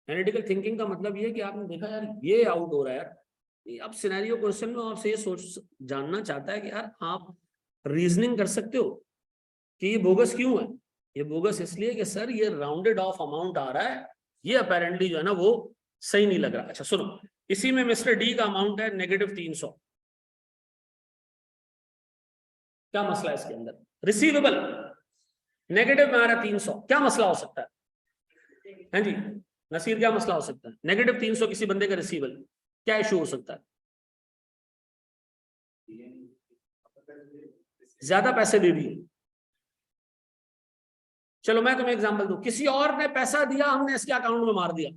Analytical thinking का मतलब ये है कि आपने देखा यार ये आउट हो रहा है यार, अब सिनेरियो क्वेश्चन में आपसे ये सोच जानना चाहता है कि यार आप रीजनिंग कर सकते हो कि ये बोगस क्यों है। ये बोगस इसलिए कि सर ये राउंडेड ऑफ अमाउंट आ रहा है, ये अपेरेंटली जो है ना वो सही नहीं लग रहा। अच्छा सुनो, इसी में मिस्टर डी का अमाउंट है -300। क्या मसला है इसके अंदर? रिसीवेबल नेगेटिव में आ रहा है 300, क्या मसला हो सकता है? हाँ जी नसीर, क्या मसला हो सकता है? -300 किसी बंदे का रिसीवेबल, क्या इशू हो सकता है? ज्यादा पैसे दे दिए। चलो मैं तुम्हें एग्जांपल दूं, किसी और ने पैसा दिया, हमने इसके अकाउंट में मार दिया,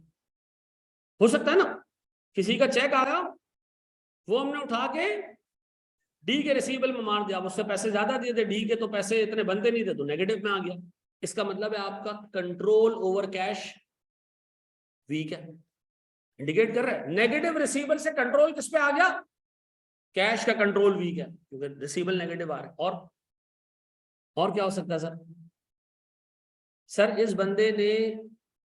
हो सकता है ना? किसी का चेक आ गया, वो हमने उठा के डी के रिसीवेबल में मार दिया, उससे पैसे ज्यादा दिए थे, डी के तो पैसे इतने बनते नहीं थे तो नेगेटिव में आ गया। इसका मतलब है आपका कंट्रोल ओवर कैश वीक है। इंडिकेट कर रहा है नेगेटिव रिसीवेबल से कंट्रोल किस पे आ गया? कैश का कंट्रोल वीक है क्योंकि रिसीवेबल नेगेटिव आ रहा है। और क्या हो सकता है सर? सर इस बंदे ने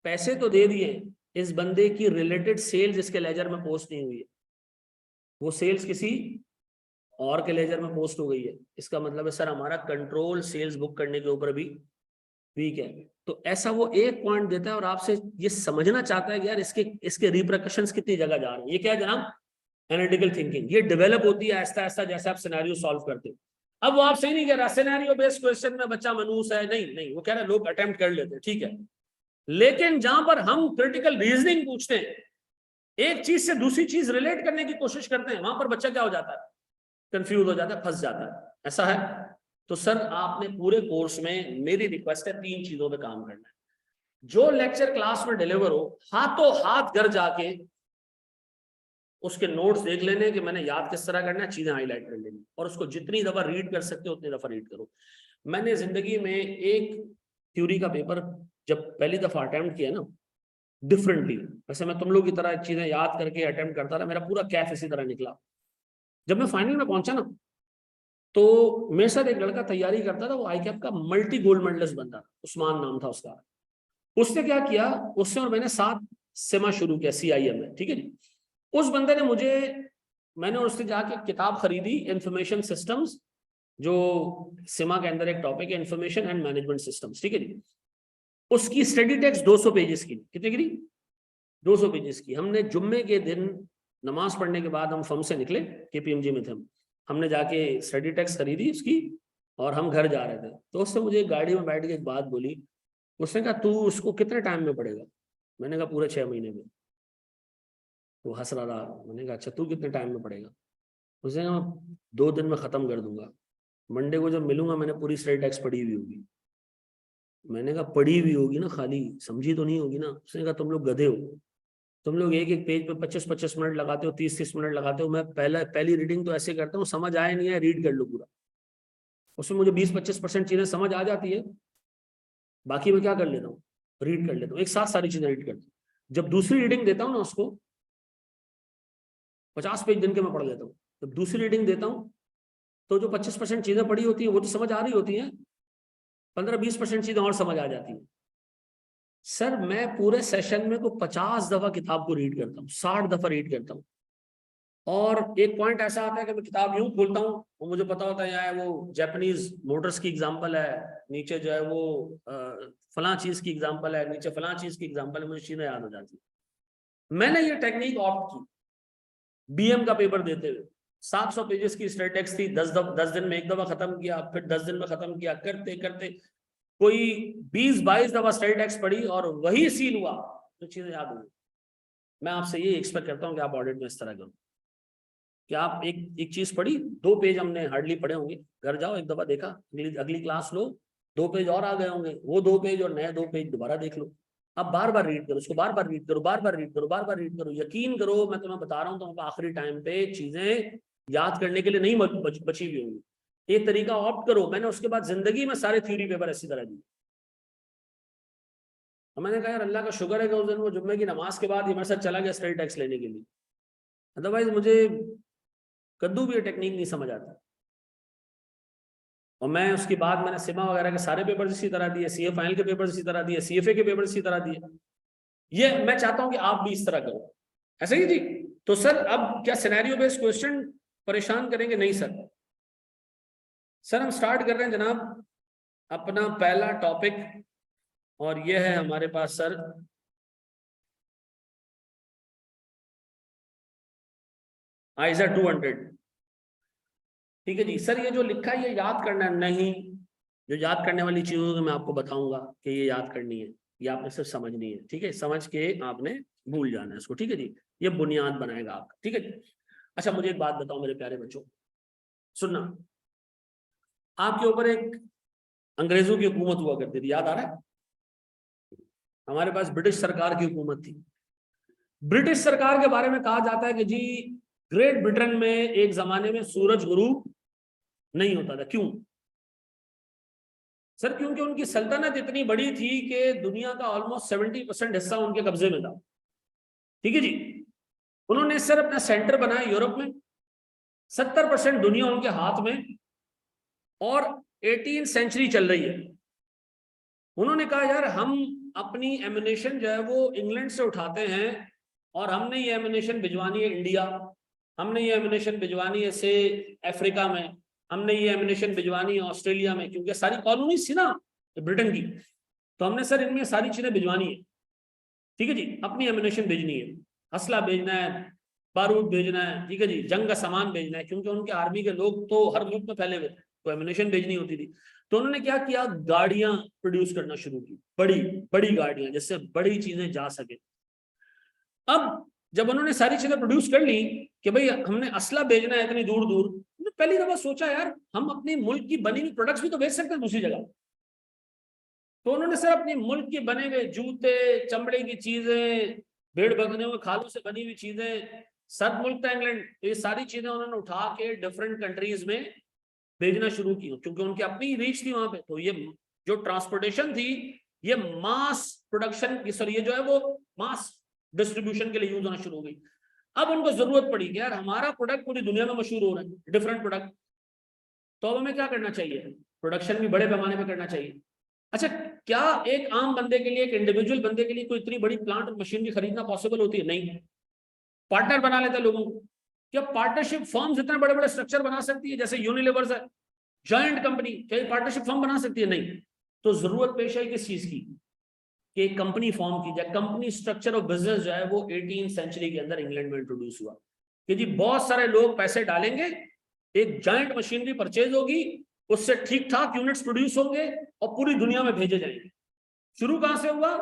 पैसे तो दे दिए, इस बंदे की रिलेटेड सेल्स इसके लेजर में पोस्ट नहीं हुई है, वो सेल्स किसी और के लेजर में पोस्ट हो गई है। इसका मतलब है सर हमारा कंट्रोल सेल्स बुक करने के ऊपर भी वीक है। तो ऐसा वो एक पॉइंट देता है और आपसे ये समझना चाहता है कि यार इसके रिपरकशंस कितनी जगह जा रहे हैं। ये क्या है जनाब? Analytical thinking. ये डेवलप होती है ऐसा ऐसा जैसे आप सिनेरियो सॉल्व करते हो। अब वो आपसे नहीं कह रहा सिनेरियो बेस्ड क्वेश्चन में बच्चा मनूस है, नहीं नहीं, वो कह रहा है लोग अटेम्प्ट कर लेते हैं, ठीक है, लेकिन जहां पर हम क्रिटिकल रीजनिंग पूछते हैं, एक चीज से दूसरी चीज रिलेट करने की कोशिश करते हैं, वहां पर बच्चा क्या हो जाता है? कंफ्यूज हो जाता है, फंस जाता है। ऐसा है? तो सर आपने पूरे कोर्स में, मेरी रिक्वेस्ट है 3 चीजों पे काम करना है। जो लेक्चर क्लास में डिलीवर हो, हाथों हाथ घर जाके उसके नोट्स देख लेने कि मैंने याद किस तरह करना है, चीजें हाईलाइट कर लेनी, और उसको जितनी दफा रीड कर सकते हो उतनी दफा रीड करो। मैंने जिंदगी में एक थ्योरी का पेपर जब पहली दफा अटेम्प्ट किया ना, डिफरेंटली, वैसे मैं तुम लोग की तरह चीजें याद करके अटेम्प्ट करता रहा, मेरा पूरा कैफ इसी तरह निकला। जब मैं फाइनल में पहुंचा ना, तो मेरे साथ एक लड़का तैयारी करता था, वो आईकैप का मल्टी गोल्ड मेडलिस्ट बंदा, उस्मान नाम था उसका। उसने क्या किया, उससे और मैंने साथ सिमा शुरू किया CIM में, ठीक है जी। उस बंदे ने मुझे, मैंने उससे जाके किताब खरीदी, इंफॉर्मेशन सिस्टम्स, जो सिमा के अंदर एक टॉपिक है, इंफॉर्मेशन एंड मैनेजमेंट सिस्टम्स, ठीक है जी। उसकी स्टडी टेक्स्ट 200 पेजेस की, कितने की? 200 पेजेस की। हमने जुम्मे के दिन नमाज पढ़ने के बाद हम फर्म से निकले, KPMG में थे हमने जाके स्टडी टेक्स्ट खरीदी उसकी, और हम घर जा रहे थे, तो उसने मुझे गाड़ी में बैठ के एक बात बोली। उसने कहा तू उसको कितने टाइम में पढ़ेगा? मैंने कहा पूरे 6 महीने में। वो हंस रहा था। मैंने कहा अच्छा तू कितने टाइम में पढ़ेगा? उसने कहा 2 दिन में खत्म कर दूंगा, मंडे को जब मिलूंगा मैंने पूरी स्टडी टेक्स्ट पढ़ी हुई होगी। मैंने कहा पढ़ी हुई होगी ना, खाली समझी तो नहीं होगी ना? उसने कहा तुम लोग गधे हो, तुम लोग एक एक पेज पे 25-25 मिनट लगाते हो, 30-30 मिनट लगाते हो। मैं पहली रीडिंग तो ऐसे करता हूँ, समझ आए नहीं है रीड कर लो पूरा। उसमें मुझे 20-25% चीजें समझ आ जाती है, बाकी मैं क्या कर लेता हूँ, रीड कर लेता हूँ, एक साथ सारी चीजें रीड करता हूँ। जब दूसरी रीडिंग देता हूँ ना उसको, 50 पेज दिन के मैं पढ़ लेता हूँ। जब दूसरी रीडिंग देता हूँ तो जो 25% चीजें पढ़ी होती है वो तो समझ आ रही होती है, 15-20% चीजें और समझ आ जाती है। सर मैं पूरे सेशन में को 50 दफा किताब को रीड करता हूँ, 60 दफा रीड करता हूँ। और एक पॉइंट ऐसा आता है कि मैं किताब यूं खोलता हूँ और मुझे पता होता है यार वो जापानीज मोटर्स की एग्जांपल है, नीचे जो है वो फलां चीज की एग्जांपल है, नीचे फलां चीज की एग्जांपल है, मुझे चीजें याद हो जाती है। मैंने ये टेक्निक ऑप्ट की BM का पेपर देते हुए। 700 पेजेस की स्टडी टेक्स्ट थी, 10 दिन में एक दफा खत्म किया, फिर 10 दिन में खत्म किया, करते करते कोई 20-22 दफा स्टडी टेक्स्ट पढ़ी और वही सीन हुआ तो चीजें याद हुई। मैं आपसे ये एक्सपेक्ट करता हूँ कि आप ऑडिट में इस तरह करो। क्या आप एक चीज पढ़ी, 2 पेज हमने हार्डली पढ़े होंगे, घर जाओ एक दफा देखा, अगली क्लास लो, 2 पेज और आ गए होंगे, वो 2 पेज और नए 2 पेज दोबारा देख लो। अब बार बार रीड करो उसको, बार बार रीड करो, बार बार रीड करो, बार बार रीड करो। यकीन करो मैं तुम्हें बता रहा हूँ, तुमको आखिरी टाइम पे चीजें याद करने के लिए नहीं बची हुई होंगी। एक तरीका ऑप्ट करो, मैंने उसके बाद जिंदगी में सारे थ्योरी पेपर इसी तरह दिए। तो मैंने कहा यार अल्लाह का शुक्र है कि उस दिन वो जुम्मे की नमाज के बाद ये मेरे साथ चला गया स्टडी टैक्स लेने के लिए, अदरवाइज मुझे कद्दू भी ये टेक्निक नहीं समझ आता। और मैं उसके बाद मैंने सिमा वगैरह के सारे पेपर इसी तरह दिए, सीए फाइनल के पेपर इसी तरह दिए, सीएफए के पेपर इसी तरह दिए। ये मैं चाहता हूं कि आप भी इस तरह करो, ऐसा ही जी। तो सर अब क्या सिनेरियो बेस्ड क्वेश्चन परेशान करेंगे? नहीं सर। सर हम स्टार्ट कर रहे हैं जनाब अपना पहला टॉपिक, और यह है हमारे पास सर आइजा 200। ठीक है जी सर, ये जो लिखा है ये याद करना नहीं, जो याद करने वाली चीजों को मैं आपको बताऊंगा कि ये याद करनी है, ये आपने सिर्फ समझनी है। ठीक है, समझ के आपने भूल जाना है इसको। ठीक है जी, ये बुनियाद बनाएगा आपका। ठीक है जी। अच्छा मुझे एक बात बताओ मेरे प्यारे बच्चों, सुनना, आपके ऊपर एक अंग्रेजों की हुकूमत हुआ करती थी, याद आ रहा है? हमारे पास ब्रिटिश सरकार की हुकूमत थी। ब्रिटिश सरकार के बारे में कहा जाता है कि जी ग्रेट ब्रिटेन में एक जमाने में सूरज गुरूब नहीं होता था। क्यों सर? क्योंकि उनकी सल्तनत इतनी बड़ी थी कि दुनिया का ऑलमोस्ट 70% हिस्सा उनके कब्जे में था। ठीक है जी। उन्होंने सर अपना सेंटर बनाया यूरोप में, 70% दुनिया उनके हाथ में, और 18वीं सेंचुरी चल रही है। उन्होंने कहा यार हम अपनी एमिनेशन जो है वो इंग्लैंड से उठाते हैं, और हमने ये एमिनेशन भिजवानी है इंडिया, हमने ये एमिनेशन भिजवानी है से अफ्रीका में, हमने ये एमिनेशन भिजवानी है ऑस्ट्रेलिया में, क्योंकि सारी कॉलोनीज थी ना ब्रिटेन की, तो हमने सर इनमें सारी चीजें भिजवानी है। ठीक है जी, अपनी एमिनेशन भेजनी है, असला भेजना है, बारूद भेजना है, ठीक है जी, जंग का सामान भेजना है, क्योंकि उनके आर्मी के लोग तो हर मुल्क में फैले हुए थे, तो एमिनेशन भेजनी होती थी। तो उन्होंने क्या किया, गाड़ियां प्रोड्यूस करना शुरू की, बड़ी बड़ी गाड़ियां जिससे बड़ी चीजें जा सके। अब जब उन्होंने सारी चीजें प्रोड्यूस कर ली कि भाई हमने असला भेजना है इतनी दूर दूर, तो पहली दफा सोचा यार हम अपने मुल्क की बनी हुई प्रोडक्ट्स भी तो भेज सकते हैं दूसरी जगह। तो उन्होंने सर अपने मुल्क के बने हुए जूते, चमड़े की चीजें, भेड़ बकरियों के खालों से बनी हुई चीजें, सब मुल्क था इंग्लैंड, ये सारी चीजें उन्होंने उठा के डिफरेंट कंट्रीज में भेजना शुरू की, क्योंकि उनकी अपनी रीच थी वहां पे। तो ये जो ट्रांसपोर्टेशन थी ये मास प्रोडक्शन की, सॉरी ये जो है वो मास डिस्ट्रीब्यूशन के लिए यूज होना शुरू हो गई। अब उनको जरूरत पड़ी कि यार हमारा प्रोडक्ट पूरी दुनिया में मशहूर हो रहा है, डिफरेंट प्रोडक्ट, तो अब हमें क्या करना चाहिए, प्रोडक्शन भी बड़े पैमाने पर करना चाहिए। अच्छा, क्या एक आम बंदे के लिए, एक इंडिविजुअल बंदे के लिए कोई इतनी बड़ी प्लांट और मशीनरी खरीदना पॉसिबल होती है? नहीं। पार्टनर बना लेते हैं लोगों को। क्या पार्टनरशिप फर्म्स इतने बड़े बड़े स्ट्रक्चर बना सकती है जैसे यूनिलीवर है, जॉइंट कंपनी, क्या पार्टनरशिप फर्म बना सकती है? नहीं। तो जरूरत पेश आई किस चीज की, कि एक कंपनी फॉर्म की जाए। कंपनी स्ट्रक्चर ऑफ बिजनेस जो है वो 18वीं सेंचुरी के अंदर इंग्लैंड में इंट्रोड्यूस हुआ कि जी बहुत सारे लोग पैसे डालेंगे, एक जॉइंट मशीनरी परचेज होगी, उससे ठीक ठाक यूनिट्स प्रोड्यूस होंगे और पूरी दुनिया में भेजे जाएंगे। शुरू कहां से हुआ?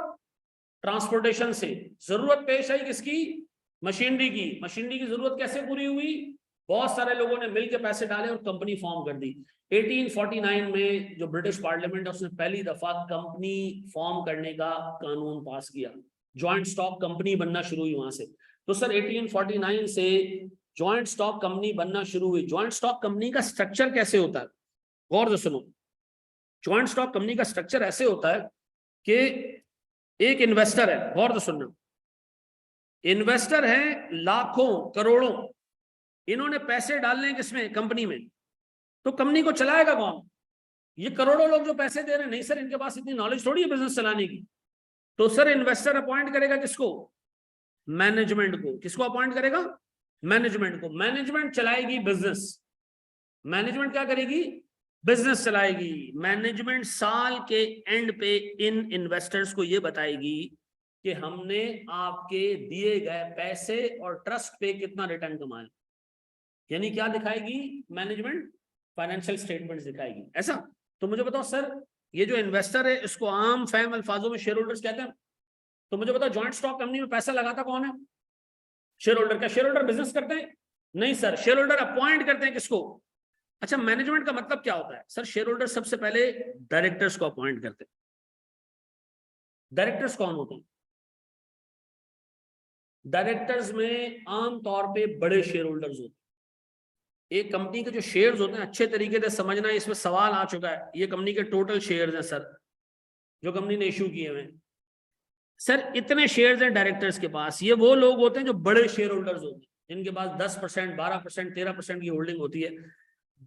ट्रांसपोर्टेशन से। जरूरत पेश आई किसकी? मशीनरी की। मशीनरी की जरूरत कैसे पूरी हुई? बहुत सारे लोगों ने मिलकर पैसे डाले और कंपनी फॉर्म कर दी। 1849 में जो ब्रिटिश पार्लियामेंट है उसने पहली दफा कंपनी फॉर्म करने का कानून पास किया, ज्वाइंट स्टॉक कंपनी बनना शुरू हुई वहां से। तो सर 1849 से ज्वाइंट स्टॉक कंपनी बनना शुरू हुई। ज्वाइंट स्टॉक कंपनी का स्ट्रक्चर कैसे होता है, गौर से सुनो। ज्वाइंट स्टॉक कंपनी का स्ट्रक्चर ऐसे होता है कि एक इन्वेस्टर है, गौर से सुनना, इन्वेस्टर है लाखों करोड़ों, इन्होंने पैसे डालने हैं किसमें? कंपनी में। तो कंपनी को चलाएगा कौन? ये करोड़ों लोग जो पैसे दे रहे हैं, नहीं सर इनके पास इतनी नॉलेज थोड़ी है बिजनेस चलाने की। तो सर इन्वेस्टर अपॉइंट करेगा किसको? मैनेजमेंट को। किसको अपॉइंट करेगा? मैनेजमेंट को। मैनेजमेंट चलाएगी बिजनेस। मैनेजमेंट क्या करेगी? बिजनेस चलाएगी। मैनेजमेंट साल के एंड पे इन इन्वेस्टर्स को ये बताएगी कि हमने आपके दिए गए पैसे और ट्रस्ट पे कितना रिटर्न कमाया। यानी क्या दिखाएगी मैनेजमेंट? फाइनेंशियल स्टेटमेंट्स दिखाएगी। ऐसा? तो मुझे बताओ सर, ये जो इन्वेस्टर है इसको आम फैम अल्फाजों में शेयर होल्डर्स कहते हैं। तो मुझे बताओ ज्वाइंट स्टॉक कंपनी में पैसा लगाता कौन है? Share holder. क्या शेयर होल्डर बिजनेस करते हैं? नहीं सर, शेयर होल्डर अपॉइंट करते हैं किसको? अच्छा, मैनेजमेंट का मतलब क्या होता है सर? शेयर होल्डर सबसे पहले डायरेक्टर्स को अपॉइंट करते हैं। डायरेक्टर्स कौन होते हैं? डायरेक्टर्स में आमतौर पे बड़े शेयर होल्डर्स होते हैं। एक कंपनी के जो शेयर्स होते हैं, अच्छे तरीके से समझना, इसमें सवाल आ चुका है, ये कंपनी के टोटल शेयर्स हैं सर, जो कंपनी ने इशू किए हुए। सर इतने शेयर्स हैं डायरेक्टर्स के पास, ये वो लोग होते हैं जो बड़े शेयर होल्डर्स होते हैं, जिनके पास 10%, 12%, 13% की होल्डिंग होती है।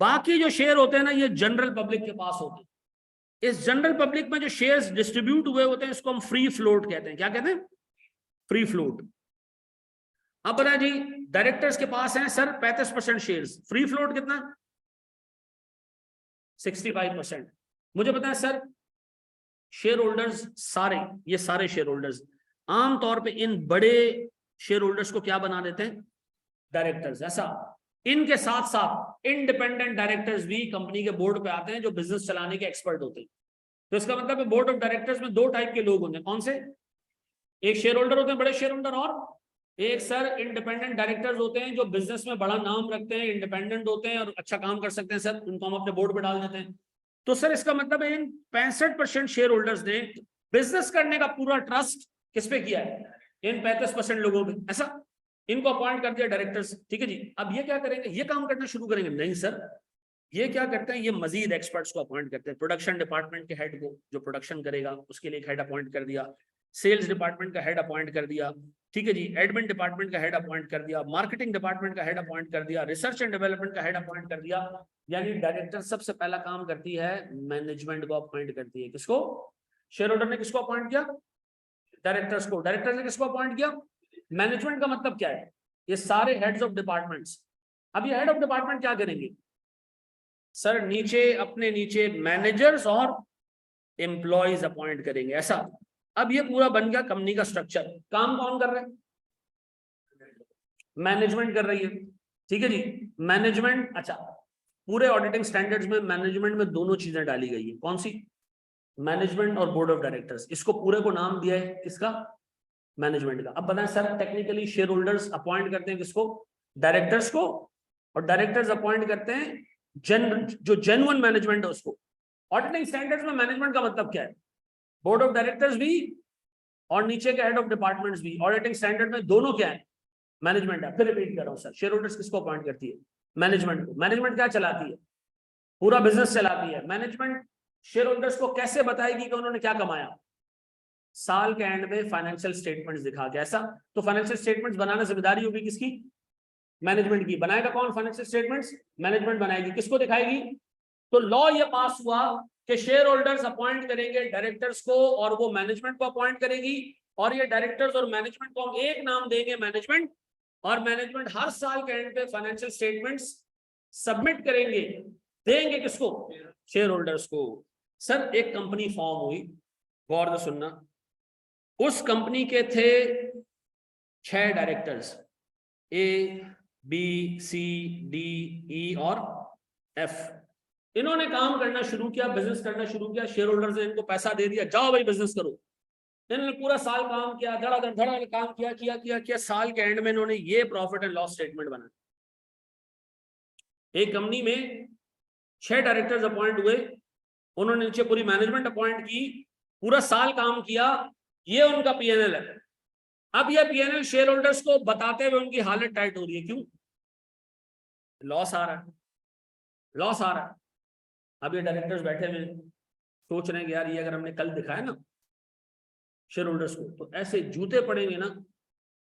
बाकी जो शेयर होते हैं ना, ये जनरल पब्लिक के पास होते हैं। इस जनरल पब्लिक में जो शेयर्स डिस्ट्रीब्यूट हुए होते हैं, इसको हम फ्री फ्लोट कहते हैं। क्या कहते हैं? Free float. अब बताया जी, डायरेक्टर्स के पास है सर 35% शेयर्स, फ्री फ्लोट कितना? 65%। मुझे बताएं सर, शेयर होल्डर्स सारे, ये सारे शेयर होल्डर्स आमतौर पे इन बड़े शेयर होल्डर्स को क्या बना देते हैं? डायरेक्टर्स। ऐसा इनके साथ साथ इंडिपेंडेंट डायरेक्टर्स भी कंपनी के बोर्ड पे आते हैं, जो बिजनेस चलाने के एक्सपर्ट होते हैं। तो इसका मतलब है बोर्ड ऑफ डायरेक्टर्स में दो टाइप के लोग होंगे। कौन से? एक शेयर होल्डर होते हैं, बड़े शेयर होल्डर, और एक सर इंडिपेंडेंट डायरेक्टर्स होते हैं, जो बिजनेस में बड़ा नाम रखते हैं, इंडिपेंडेंट होते हैं और अच्छा काम कर सकते हैं सर, उनको हम अपने बोर्ड पे डाल देते हैं। तो सर इसका मतलब है इन 65% शेयर होल्डर्स ने बिजनेस करने का पूरा ट्रस्ट किस पे किया है? इन 35% लोगों पे। ऐसा इनको अपॉइंट कर दिया डायरेक्टर्स। ठीक है जी। अब ये क्या करेंगे? ये काम करना शुरू करेंगे? नहीं सर, ये क्या करते हैं, ये मजीद एक्सपर्ट्स को अपॉइंट करते हैं। प्रोडक्शन डिपार्टमेंट के हेड को, जो प्रोडक्शन करेगा, उसके लिए एक हेड अपॉइंट कर दिया। सेल्स डिपार्टमेंट का हेड अपॉइंट कर दिया। ठीक है जी। एडमिन डिपार्टमेंट का हेड अपॉइंट कर दिया। मार्केटिंग डिपार्टमेंट का हेड अपॉइंट कर दिया। रिसर्च एंड डेवलपमेंट का हेड अपॉइंट कर दिया। यानी डायरेक्टर सबसे पहला काम करती है, मैनेजमेंट को अपॉइंट करती है। किसको? शेयर होल्डर ने किसको अपॉइंट किया? डायरेक्टर्स को। डायरेक्टर ने किसको अपॉइंट किया? मैनेजमेंट का मतलब क्या है? ये सारे हेड्स ऑफ डिपार्टमेंट्स। अब ये हेड ऑफ डिपार्टमेंट क्या करेंगे सर? नीचे, अपने नीचे मैनेजर्स और एम्प्लॉयज अपॉइंट करेंगे। ऐसा अब ये पूरा बन गया कंपनी का स्ट्रक्चर। काम कौन कर रहा है? मैनेजमेंट कर रही है। ठीक है जी। मैनेजमेंट। अच्छा, पूरे ऑडिटिंग स्टैंडर्ड्स में मैनेजमेंट में दोनों चीजें डाली गई है। कौन सी? मैनेजमेंट और बोर्ड ऑफ डायरेक्टर्स। इसको पूरे को नाम दिया है किसका? मैनेजमेंट का। अब बताएं sir, technically shareholders appoint करते हैं किसको? डायरेक्टर्स को। और डायरेक्टर्स अपॉइंट करते हैं जो जेन्युइन मैनेजमेंट है उसको। ऑडिटिंग स्टैंडर्ड्स में मैनेजमेंट का मतलब क्या है? बोर्ड ऑफ डायरेक्टर्स भी और नीचे के हेड ऑफ डिपार्टमेंट्स भी। ऑडिटिंग स्टैंडर्ड में दोनों क्या है? मैनेजमेंट है। फिर रिपीट कर रहा हूं सर, शेयर होल्डर्स किसको अपॉइंट करती है? मैनेजमेंट को। मैनेजमेंट क्या चलाती है? पूरा बिजनेस चलाती है। मैनेजमेंट शेयर होल्डर्स को कैसे बताएगी कि उन्होंने क्या कमाया? साल के एंड में फाइनेंशियल स्टेटमेंट्स दिखा के। ऐसा तो फाइनेंशियल स्टेटमेंट्स बनाना जिम्मेदारी होगी किसकी? मैनेजमेंट की। बनाएगा कौन फाइनेंशियल स्टेटमेंट्स? मैनेजमेंट बनाएगी। किसको दिखाएगी? तो लॉ ये पास हुआ कि शेयर होल्डर्स अपॉइंट करेंगे डायरेक्टर्स को, और वो मैनेजमेंट को अपॉइंट करेगी। और ये डायरेक्टर्स और मैनेजमेंट को हम एक नाम देंगे, मैनेजमेंट। और मैनेजमेंट हर साल के एंड पे फाइनेंशियल स्टेटमेंट्स सबमिट करेंगे। देंगे किसको? शेयर होल्डर्स को। सर एक कंपनी फॉर्म हुई, गौर से सुनना। उस कंपनी के थे 6 डायरेक्टर्स, ए, बी, सी, डी, ई और एफ। इन्होंने काम करना शुरू किया, बिजनेस करना शुरू किया। शेयर होल्डर्स ने इनको पैसा दे दिया, जाओ भाई बिजनेस करो। इन्होंने पूरा साल काम किया, धड़ाधड़ धड़ाधड़ काम किया किया किया किया। साल के एंड में इन्होंने ये प्रॉफिट एंड लॉस स्टेटमेंट बनाया। एक कंपनी में 6 डायरेक्टर्स अपॉइंट हुए, उन्होंने नीचे पूरी मैनेजमेंट अपॉइंट की, पूरा साल काम किया। ये उनका पीएनएल है। अब ये पीएनएल शेयर होल्डर्स को बताते हुए उनकी हालत टाइट हो रही है। क्यों? लॉस आ रहा है, लॉस आ रहा है। अब ये डायरेक्टर्स बैठे हुए सोच रहे हैं कि यार ये अगर हमने कल दिखाया ना शेयर होल्डर्स को, तो ऐसे जूते पड़ेंगे ना,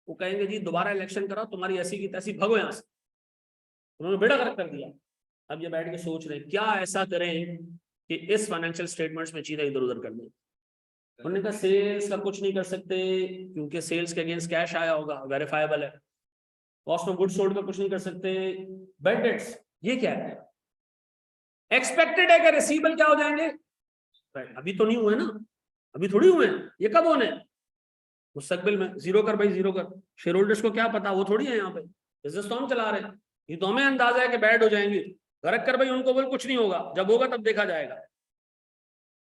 वो कहेंगे जी दोबारा इलेक्शन करो, तुम्हारी ऐसी की तैसी, भगो यहां से। उन्होंने बेड़ा गर्क कर दिया। अब ये बैठ के सोच रहे हैं क्या ऐसा करें कि इस फाइनेंशियल स्टेटमेंट्स में चीजें इधर उधर कर दें। उन्होंने कहा सेल्स का कुछ नहीं कर सकते, क्योंकि सेल्स के अगेंस्ट कैश आया होगा, वेरीफाइबल है। कॉस्ट ऑफ गुड्स सोल्ड का कुछ नहीं कर सकते। बैड डेट्स, ये क्या है? एक्सपेक्टेड है कि रिसीवेबल क्या हो जाएंगे? अभी तो नहीं हुए ना, अभी थोड़ी हुए हैं, ये कब होने? मुस्तकबिल में। जीरो कर भाई, जीरो कर। शेयर होल्डर्स को क्या पता, वो थोड़ी है यहाँ पे, बिजनेस तो हम चला रहे हैं। ये तो हमें अंदाजा है कि बैड हो जाएंगे। गरक कर भाई, उनको बोल कुछ नहीं होगा, जब होगा तब देखा जाएगा।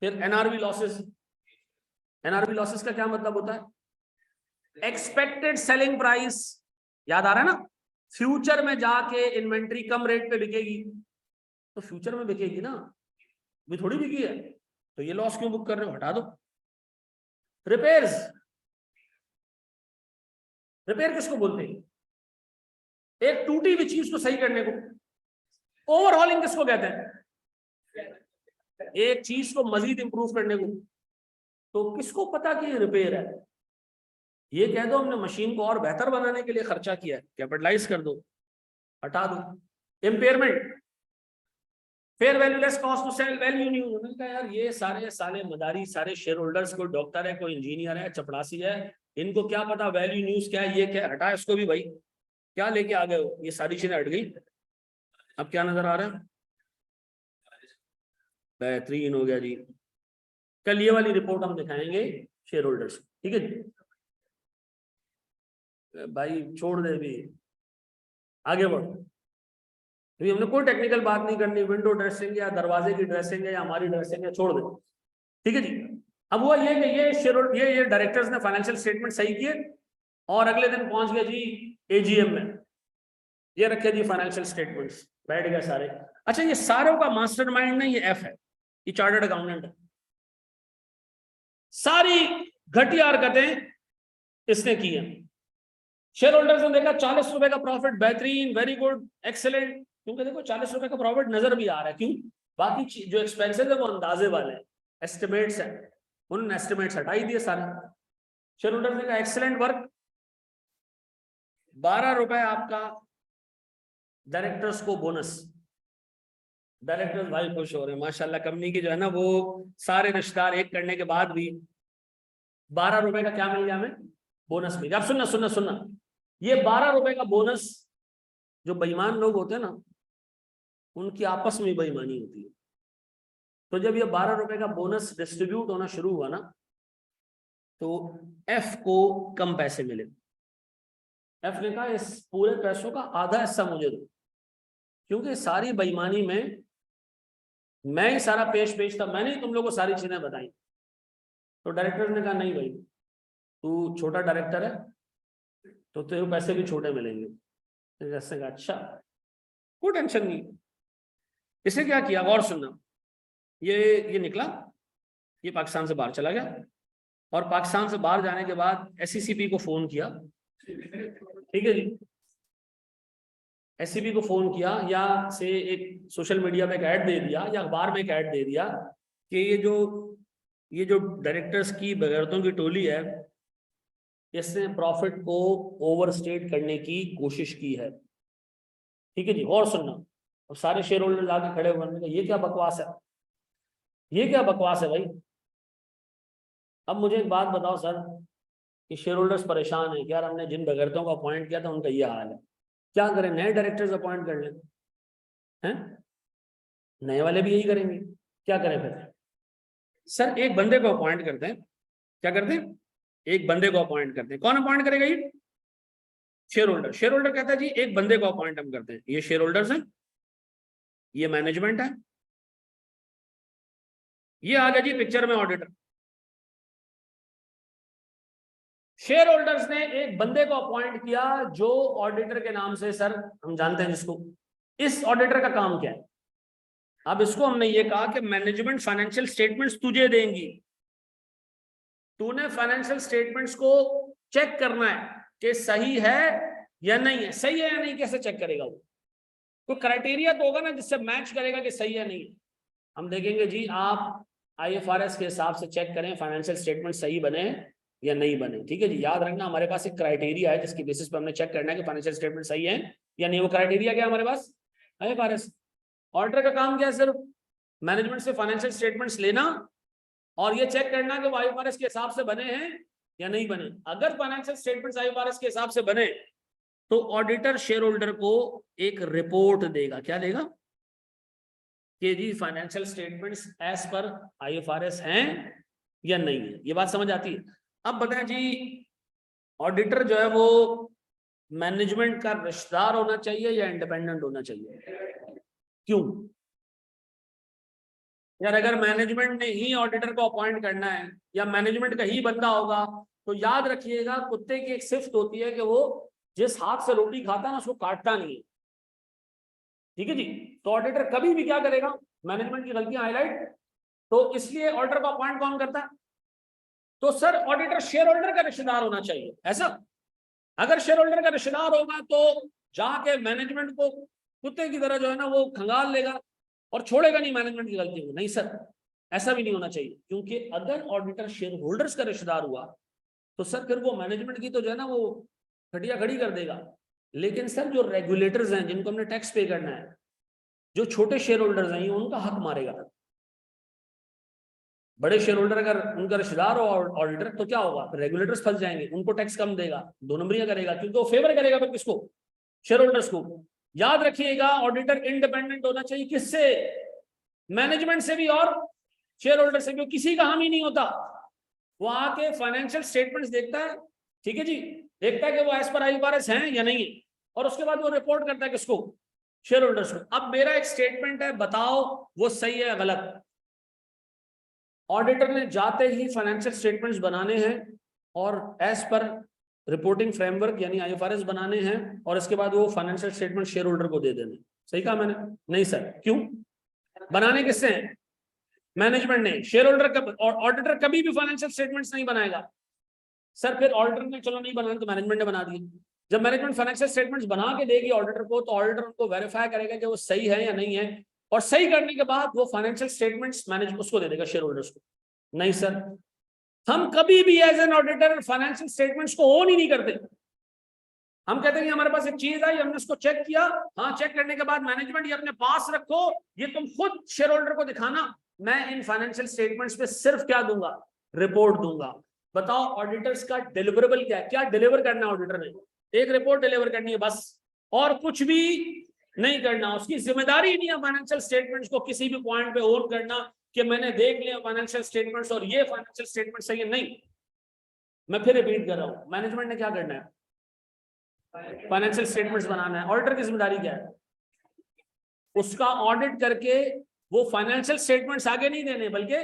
फिर एनआरवी लॉसेस। एनआरवी लॉसेस का क्या मतलब होता है? Expected selling price. याद आ रहा है ना? फ्यूचर में जाके इन्वेंट्री कम रेट पे बिकेगी, तो फ्यूचर में बिकेगी ना, भी थोड़ी बिकी है, तो ये लॉस क्यों बुक कर रहे हो, हटा दो। रिपेयर्स, रिपेयर किसको बोलते हैं? एक टूटी हुई चीज को सही करने को। ओवरहॉलिंग किसको कहते हैं? एक चीज को मजीद इंप्रूव करने को। तो किसको पता कि ये रिपेयर है? ये कह दो हमने मशीन को और बेहतर बनाने के लिए खर्चा किया है, कैपिटलाइज कर दो, हटा दो। Impairment, fair value less cost to sell value new. उन्होंने कहा यार ये सारे साले मदारी, सारे शेयर होल्डर्स, कोई डॉक्टर है, कोई इंजीनियर है, चपड़ासी है, इनको क्या पता वैल्यू न्यूज क्या है, ये क्या है, हटा इसको भी भाई, क्या लेके आ गए हो, ये सारी चीजें हट गई। अब क्या नजर आ रहा है? बेहतरीन हो गया जी। कल ये वाली रिपोर्ट हम दिखाएंगे शेयर होल्डर्स, ठीक है जी। भाई छोड़ दे, भी आगे बढ़ो, अभी हमने कोई टेक्निकल बात नहीं करनी, विंडो ड्रेसिंग या दरवाजे की ड्रेसिंग है या हमारी ड्रेसिंग है, छोड़ दे, ठीक है जी। अब हुआ ये कि ये शेयर, ये डायरेक्टर्स ने फाइनेंशियल स्टेटमेंट सही किए और अगले दिन पहुंच गए जी एजीएम में, ये रखे जी फाइनेंशियल स्टेटमेंट्स, बैठ गए सारे। अच्छा, ये सारों का मास्टरमाइंड नहीं, ये एफ है, ये चार्टर्ड अकाउंटेंट है। सारी घटिया हरकतें इसने की है। शेयर होल्डर्स ने देखा 40 रुपए का प्रॉफिट, बेहतरीन, वेरी गुड, एक्सेलेंट, क्योंकि देखो 40 रुपए का प्रॉफिट नजर भी आ रहा है, क्यों? बाकी जो एक्सपेंसेस है वो अंदाजे वाले हैं, एस्टिमेट्स हैं, उन्होंने एस्टिमेट्स हटाई दिए सारे। शेयर होल्डर्स ने कहा एक्सेलेंट वर्क, 12 रुपए आपका डायरेक्टर्स को बोनस। डायरेक्टर्स भाई खुश हो रहे हैं माशाल्लाह, कंपनी की जो है ना वो सारे रिश्तेदार एक करने के बाद भी 12 रुपए का क्या मिल गया हमें, बोनस मिल गया। अब सुनना सुनना सुनना, ये 12 रुपए का बोनस, जो बेईमान लोग होते हैं ना उनकी आपस में बेईमानी होती है। तो जब ये 12 रुपए का बोनस डिस्ट्रीब्यूट होना शुरू हुआ ना, तो एफ को कम पैसे मिले। एफ ने कहा इस पूरे पैसों का आधा हिस्सा मुझे दो, क्योंकि सारी बेईमानी में मैं ही सारा पेश था, मैंने ही तुम लोगों को सारी चीजें बताई। तो डायरेक्टर ने कहा नहीं भाई, तू छोटा डायरेक्टर है तो तेरे पैसे भी छोटे मिलेंगे। तो कहा अच्छा, कोई टेंशन नहीं। इसे क्या किया, गौर सुनना, ये निकला, ये पाकिस्तान से बाहर चला गया, और पाकिस्तान से बाहर जाने के बाद एससीसीपी को फोन किया, ठीक है जी, एससीपी को फोन किया, या से एक सोशल मीडिया पे एक ऐड दे दिया या अखबार में एक ऐड दे दिया कि ये जो डायरेक्टर्स की बगैरतों की टोली है, इसने प्रॉफिट को ओवरस्टेट करने की कोशिश की है, ठीक है जी। और सुनना, और सारे शेयर होल्डर आके खड़े हुए, ये क्या बकवास है, ये क्या बकवास है भाई। अब मुझे एक बात बताओ सर, कि शेयर होल्डर्स परेशान है कि यार हमने जिन बगैरतों को अपॉइंट किया था उनका ये हाल है, क्या करें, नए डायरेक्टर्स अपॉइंट कर लें हैं, नए वाले भी यही करेंगे, क्या करें फिर? सर एक बंदे को अपॉइंट करते हैं, क्या करते हैं, एक बंदे को अपॉइंट करते हैं। कौन अपॉइंट करेगा? ये शेयर होल्डर। शेयर होल्डर कहता है जी एक बंदे को अपॉइंट हम करते हैं, ये शेयर होल्डर्स हैं, ये मैनेजमेंट है, ये आ गया जी पिक्चर में ऑडिटर। शेयर होल्डर्स ने एक बंदे को अपॉइंट किया जो ऑडिटर के नाम से, सर हम जानते हैं जिसको, इस ऑडिटर का काम क्या है? अब इसको हमने ये कहा कि मैनेजमेंट फाइनेंशियल स्टेटमेंट्स तुझे देंगी, तूने फाइनेंशियल स्टेटमेंट्स को चेक करना है कि सही है या नहीं है। सही है या नहीं कैसे चेक करेगा वो? तो क्राइटेरिया तो होगा ना जिससे मैच करेगा कि सही है नहीं। हम देखेंगे जी आप आईएफआरएस के हिसाब से चेक करें फाइनेंशियल स्टेटमेंट सही बने या नहीं बने, ठीक है जी। याद रखना हमारे पास एक क्राइटेरिया है जिसकी बेसिस पर हमने चेक करना है कि फाइनेंशियल स्टेटमेंट सही है या नहीं। वो क्राइटेरिया क्या है हमारे पास? आईएफआरएस। ऑडिटर का काम क्या है? सिर्फ मैनेजमेंट से फाइनेंशियल स्टेटमेंट्स लेना और ये चेक करना कि वो आईएफआरएस के हिसाब से बने हैं या नहीं बने। अगर फाइनेंशियल स्टेटमेंट्स आईएफआरएस के हिसाब से बने तो ऑडिटर शेयर होल्डर को एक रिपोर्ट देगा। क्या देगा? कि जी financial statements as per IFRS हैं या नहीं है। ये बात समझ आती है? अब बताएं जी, ऑडिटर जो है वो मैनेजमेंट का रिश्तेदार होना चाहिए या इंडिपेंडेंट होना चाहिए? क्यों यार, अगर मैनेजमेंट ने ही ऑडिटर को अपॉइंट करना है या मैनेजमेंट का ही बंदा होगा, तो याद रखिएगा कुत्ते की एक सिफ्त होती है कि वो जिस हाथ से रोटी खाता ना उसको काटता नहीं है, ठीक है जी। तो ऑडिटर कभी भी क्या करेगा, मैनेजमेंट की गलतियां हाईलाइट, तो इसलिए ऑडिटर का अपॉइंट कौन करता है? तो सर ऑडिटर शेयर होल्डर का रिश्तेदार होना चाहिए, ऐसा। अगर शेयर होल्डर का रिश्तेदार होगा तो जाके मैनेजमेंट को कुत्ते की तरह जो है ना वो खंगाल लेगा और छोड़ेगा नहीं मैनेजमेंट की गलती को, नहीं सर, ऐसा भी नहीं होना चाहिए। क्योंकि अगर ऑडिटर शेयर होल्डर्स का रिश्तेदार हुआ तो सर फिर वो मैनेजमेंट की तो जो है ना वो खटिया खड़ी कर देगा। लेकिन सर जो रेगुलेटर्स हैं जिनको हमने टैक्स पे करना है, जो छोटे शेयर होल्डर्स हैं उनका हक मारेगा। बड़े शेयर होल्डर अगर उनका रिश्तेदार हो ऑडिटर तो क्या होगा, रेगुलेटर्स फंस जाएंगे, उनको टैक्स कम देगा, 2 नंबरियां करेगा, क्योंकि वो फेवर करेगा फिर किसको, शेयर होल्डर्स को। याद रखिएगा ऑडिटर इंडिपेंडेंट होना चाहिए, किससे, मैनेजमेंट से भी और शेयर होल्डर से भी, किसी का हामी नहीं होता। वो आके फाइनेंशियल स्टेटमेंट्स देखता है, ठीक है जी, देखता है कि वो एज पर IFRS हैं या नहीं है, और उसके बाद वो रिपोर्ट करता है किसको, शेयर होल्डर्स को। अब मेरा एक स्टेटमेंट है, बताओ वो सही है गलत। ऑडिटर ने जाते ही फाइनेंशियल स्टेटमेंट्स बनाने हैं और एज पर रिपोर्टिंग फ्रेमवर्क यानी IFRS बनाने हैं, और इसके बाद वो फाइनेंशियल स्टेटमेंट शेयर होल्डर को दे देने। सही कहा मैंने? नहीं सर, क्यों? बनाने किससे हैं? मैनेजमेंट ने। शेयर होल्डर ऑडिटर कभी भी फाइनेंशियल स्टेटमेंट्स नहीं बनाएगा सर। फिर ऑडिटर ने चलो नहीं बनाने तो मैनेजमेंट ने बना दिए। जब मैनेजमेंट फाइनेंशियल स्टेटमेंट्स बना के देगी ऑडिटर को, तो ऑडिटर उनको वेरीफाई करेगा कि वो सही है या नहीं है, और सही करने के बाद वो फाइनेंशियल स्टेटमेंट्स मैनेज उसको दे देगा, शेयर होल्डर्स को। नहीं सर, हम कभी भी as an auditor financial statements को ऑन ही नहीं करते। हम कहते हैं हमारे पास एक चीज आई, हमने उसको चेक किया, हाँ चेक करने के बाद मैनेजमेंट ये अपने पास रखो, ये तुम खुद शेयर होल्डर को दिखाना, मैं इन फाइनेंशियल स्टेटमेंट्स पे सिर्फ क्या दूंगा, रिपोर्ट दूंगा। बताओ ऑडिटर्स का डिलीवरेबल क्या है, क्या डिलीवर करना है ऑडिटर ने? एक रिपोर्ट डिलीवर करनी है बस, और कुछ भी नहीं करना। उसकी जिम्मेदारी नहीं है फाइनेंशियल स्टेटमेंट्स को किसी भी पॉइंट पे ओन करना कि मैंने देख लिया फाइनेंशियल स्टेटमेंट्स और ये फाइनेंशियल स्टेटमेंट सही है, नहीं। मैं फिर रिपीट कर रहा हूं, मैनेजमेंट ने क्या करना है, फाइनेंशियल स्टेटमेंट्स बनाना है। ऑडिटर की जिम्मेदारी क्या है, उसका ऑडिट करके वो फाइनेंशियल स्टेटमेंट्स आगे नहीं देने बल्कि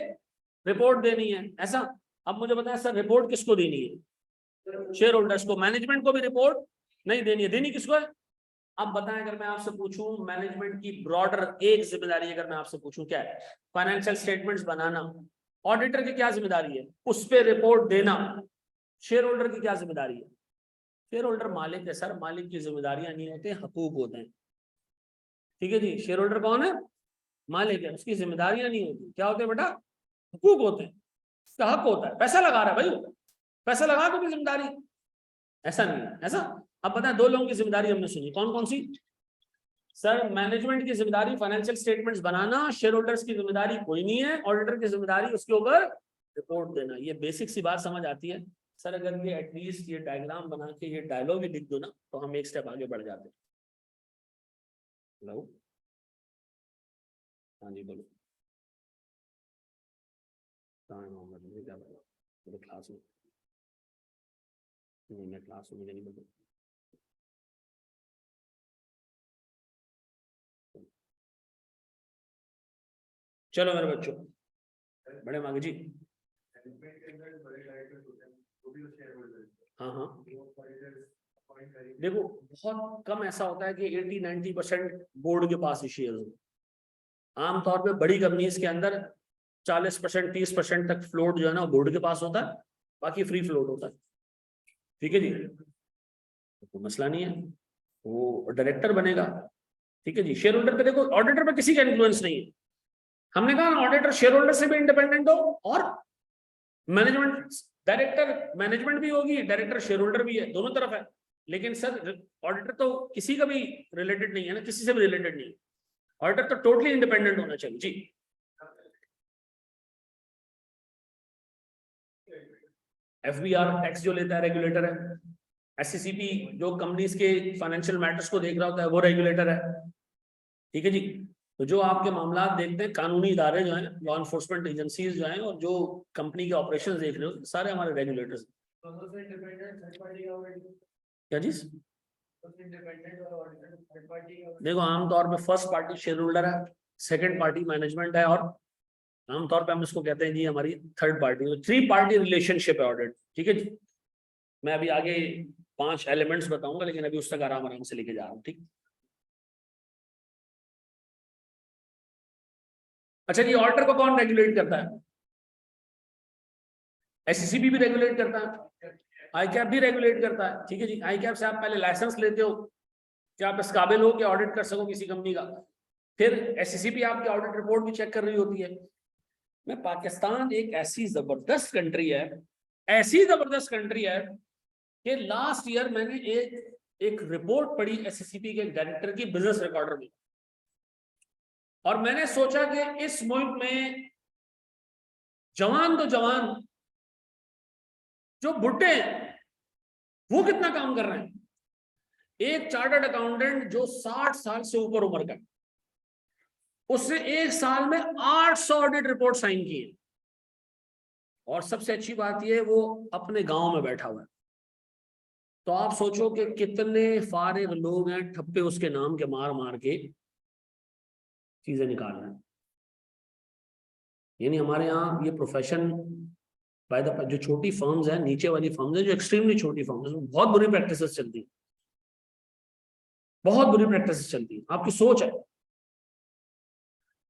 रिपोर्ट देनी है, ऐसा। अब मुझे बताया सर रिपोर्ट किसको देनी है, शेयर होल्डर्स को, मैनेजमेंट को भी रिपोर्ट नहीं देनी है, देनी किसको है? अब बताएं, अगर मैं आपसे पूछूं मैनेजमेंट की ब्रॉडर एक जिम्मेदारी, अगर मैं आपसे पूछूं क्या है, फाइनेंशियल स्टेटमेंट्स बनाना। ऑडिटर की क्या जिम्मेदारी है, उस पर रिपोर्ट देना। शेयर होल्डर की क्या जिम्मेदारी है? शेयर होल्डर मालिक है सर, मालिक की जिम्मेदारियां नहीं होते, हकूक होते हैं, ठीक है जी। शेयर होल्डर कौन है? मालिक है, उसकी जिम्मेदारियां नहीं होती, क्या होते हैं बेटा, हकूक होते हैं, उसका हक होता है। पैसा लगा रहा है भाई, पैसा लगा तो भी जिम्मेदारी, ऐसा नहीं है, ऐसा। अब बताएं, 2 लोगों की जिम्मेदारी हमने सुनी, कौन कौन सी? सर मैनेजमेंट की जिम्मेदारी फाइनेंशियल स्टेटमेंट्स बनाना, शेयर होल्डर्स की जिम्मेदारी कोई नहीं है, ऑडिटर की जिम्मेदारी उसके ऊपर रिपोर्ट देना। ये बेसिक सी बात समझ आती है सर। अगर ये एटलीस्ट ये डायग्राम बना के ये डायलॉग ही लिख दो ना, तो हम एक स्टेप आगे बढ़ जाते हैं। हेलो, हाँ जी बोलो। क्या बोलो, क्लास में नहीं, मैं क्लास में नहीं बोलूँ। चलो मेरे बच्चों, बड़े मांगे जी, हाँ हाँ, देखो बहुत कम ऐसा होता है कि 80-90% बोर्ड के पास ही शेयर हो। आमतौर पे बड़ी कंपनीज के अंदर 40% 30% तक फ्लोट जो है ना बोर्ड के पास होता है, बाकी फ्री फ्लोट होता है, ठीक है जी। तो मसला नहीं है, वो डायरेक्टर बनेगा, ठीक है जी। शेयर होल्डर पे देखो, ऑडिटर पे किसी का इन्फ्लुएंस नहीं है। हमने कहा ऑडिटर शेयर होल्डर से भी इंडिपेंडेंट हो, और मैनेजमेंट डायरेक्टर, मैनेजमेंट भी होगी, डायरेक्टर शेयर होल्डर भी है, दोनों तरफ है। लेकिन सर ऑडिटर तो किसी का भी रिलेटेड नहीं है ना, किसी से भी रिलेटेड नहीं है। ऑडिटर तो टोटली इंडिपेंडेंट होना चाहिए जी। FBR टैक्स जो लेता है रेगुलेटर है। SCCP जो कंपनीज के फाइनेंशियल मैटर्स को देख रहा होता है वो रेगुलेटर है, ठीक है जी। तो जो आपके मामला देखते हैं, कानूनी इदारे जो हैं, लॉ एनफोर्समेंट एजेंसीज जो हैं, और जो कंपनी के ऑपरेशंस देख रहे हो, सारे हमारे रेगुलेटर्स। क्या चीज? देखो आमतौर पे फर्स्ट पार्टी शेयर होल्डर है, सेकंड पार्टी मैनेजमेंट है, और आमतौर पे हम इसको कहते हैं जी हमारी थर्ड पार्टी। 3 पार्टी रिलेशनशिप है ऑडिट, ठीक है जी। मैं अभी आगे 5 एलिमेंट्स बताऊंगा, लेकिन अभी उस तक आराम आराम से लेके जा रहा हूँ, ठीक। अच्छा जी, ऑर्डर को कौन रेगुलेट करता है? एससीसीबी भी रेगुलेट करता है, आईकैप भी रेगुलेट करता है, ठीक है जी। आईकैप से आप पहले लाइसेंस लेते हो कि आप इस काबिल हो कि ऑडिट कर सको किसी कंपनी का। फिर एससीसीबी आपकी ऑडिट रिपोर्ट भी चेक कर रही होती है। मैं पाकिस्तान एक ऐसी जबरदस्त कंट्री है, ऐसी जबरदस्त कंट्री है कि लास्ट ईयर मैंने एक रिपोर्ट पढ़ी एससीसीबी के डायरेक्टर की बिजनेस रिकॉर्डर में, और मैंने सोचा कि इस मुल्क में जवान तो जवान, जो बुड्ढे हैं वो कितना काम कर रहे हैं। एक चार्टर्ड अकाउंटेंट जो 60 साल से ऊपर उम्र का, उसने एक साल में 800 ऑडिट रिपोर्ट साइन की है, और सबसे अच्छी बात यह वो अपने गांव में बैठा हुआ है। तो आप सोचो कि कितने फारिग लोग हैं ठप्पे उसके नाम के मार मार के चीजें निकाल रहे हैं। यानी हमारे यहाँ ये प्रोफेशन बाय द, जो छोटी फर्म्स हैं, नीचे वाली फर्म्स हैं, जो एक्सट्रीमली छोटी फर्म्स हैं, बहुत बुरी प्रैक्टिसेस चलती है, बहुत बुरी प्रैक्टिसेस चलती है। आपकी सोच है।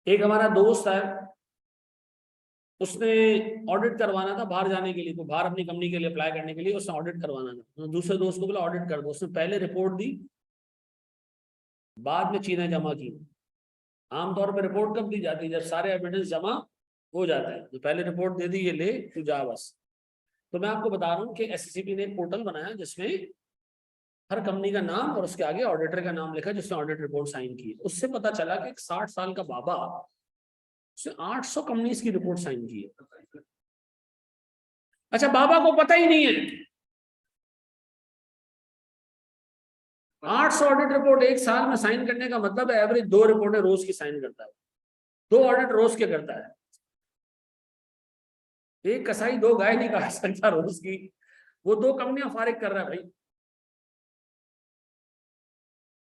एक हमारा दोस्त है, उसने ऑडिट करवाना था बाहर जाने के लिए, तो बाहर अपनी कंपनी के लिए अप्लाई करने के लिए उसने ऑडिट करवाना था। तो दूसरे दोस्त को बोला ऑडिट कर दो, उसने पहले रिपोर्ट दी, बाद में चीजें जमा की। आमतौर पर रिपोर्ट कब दी जाती है? जब सारे एविडेंस जमा हो जाता है। तो पहले रिपोर्ट दे दी, ये ले तू जा बस। तो मैं आपको बता रहा हूँ कि एससीसीबी ने एक पोर्टल बनाया जिसमें हर कंपनी का नाम और उसके आगे ऑडिटर का नाम लिखा जिसने ऑडिट रिपोर्ट साइन की। उससे पता चला कि एक 60 साल का बाबा, उसने 800 कंपनीज की रिपोर्ट साइन की है। अच्छा, बाबा को पता ही नहीं है 800 ऑडिट रिपोर्ट एक साल में साइन करने का मतलब है एवरेज 2 रिपोर्टें रोज की साइन करता है, 2 ऑडिट रोज के करता है। एक कसाई 2 गाय नहीं काट सकता रोज की, वो 2 कंपनियां फारिग कर रहा है भाई।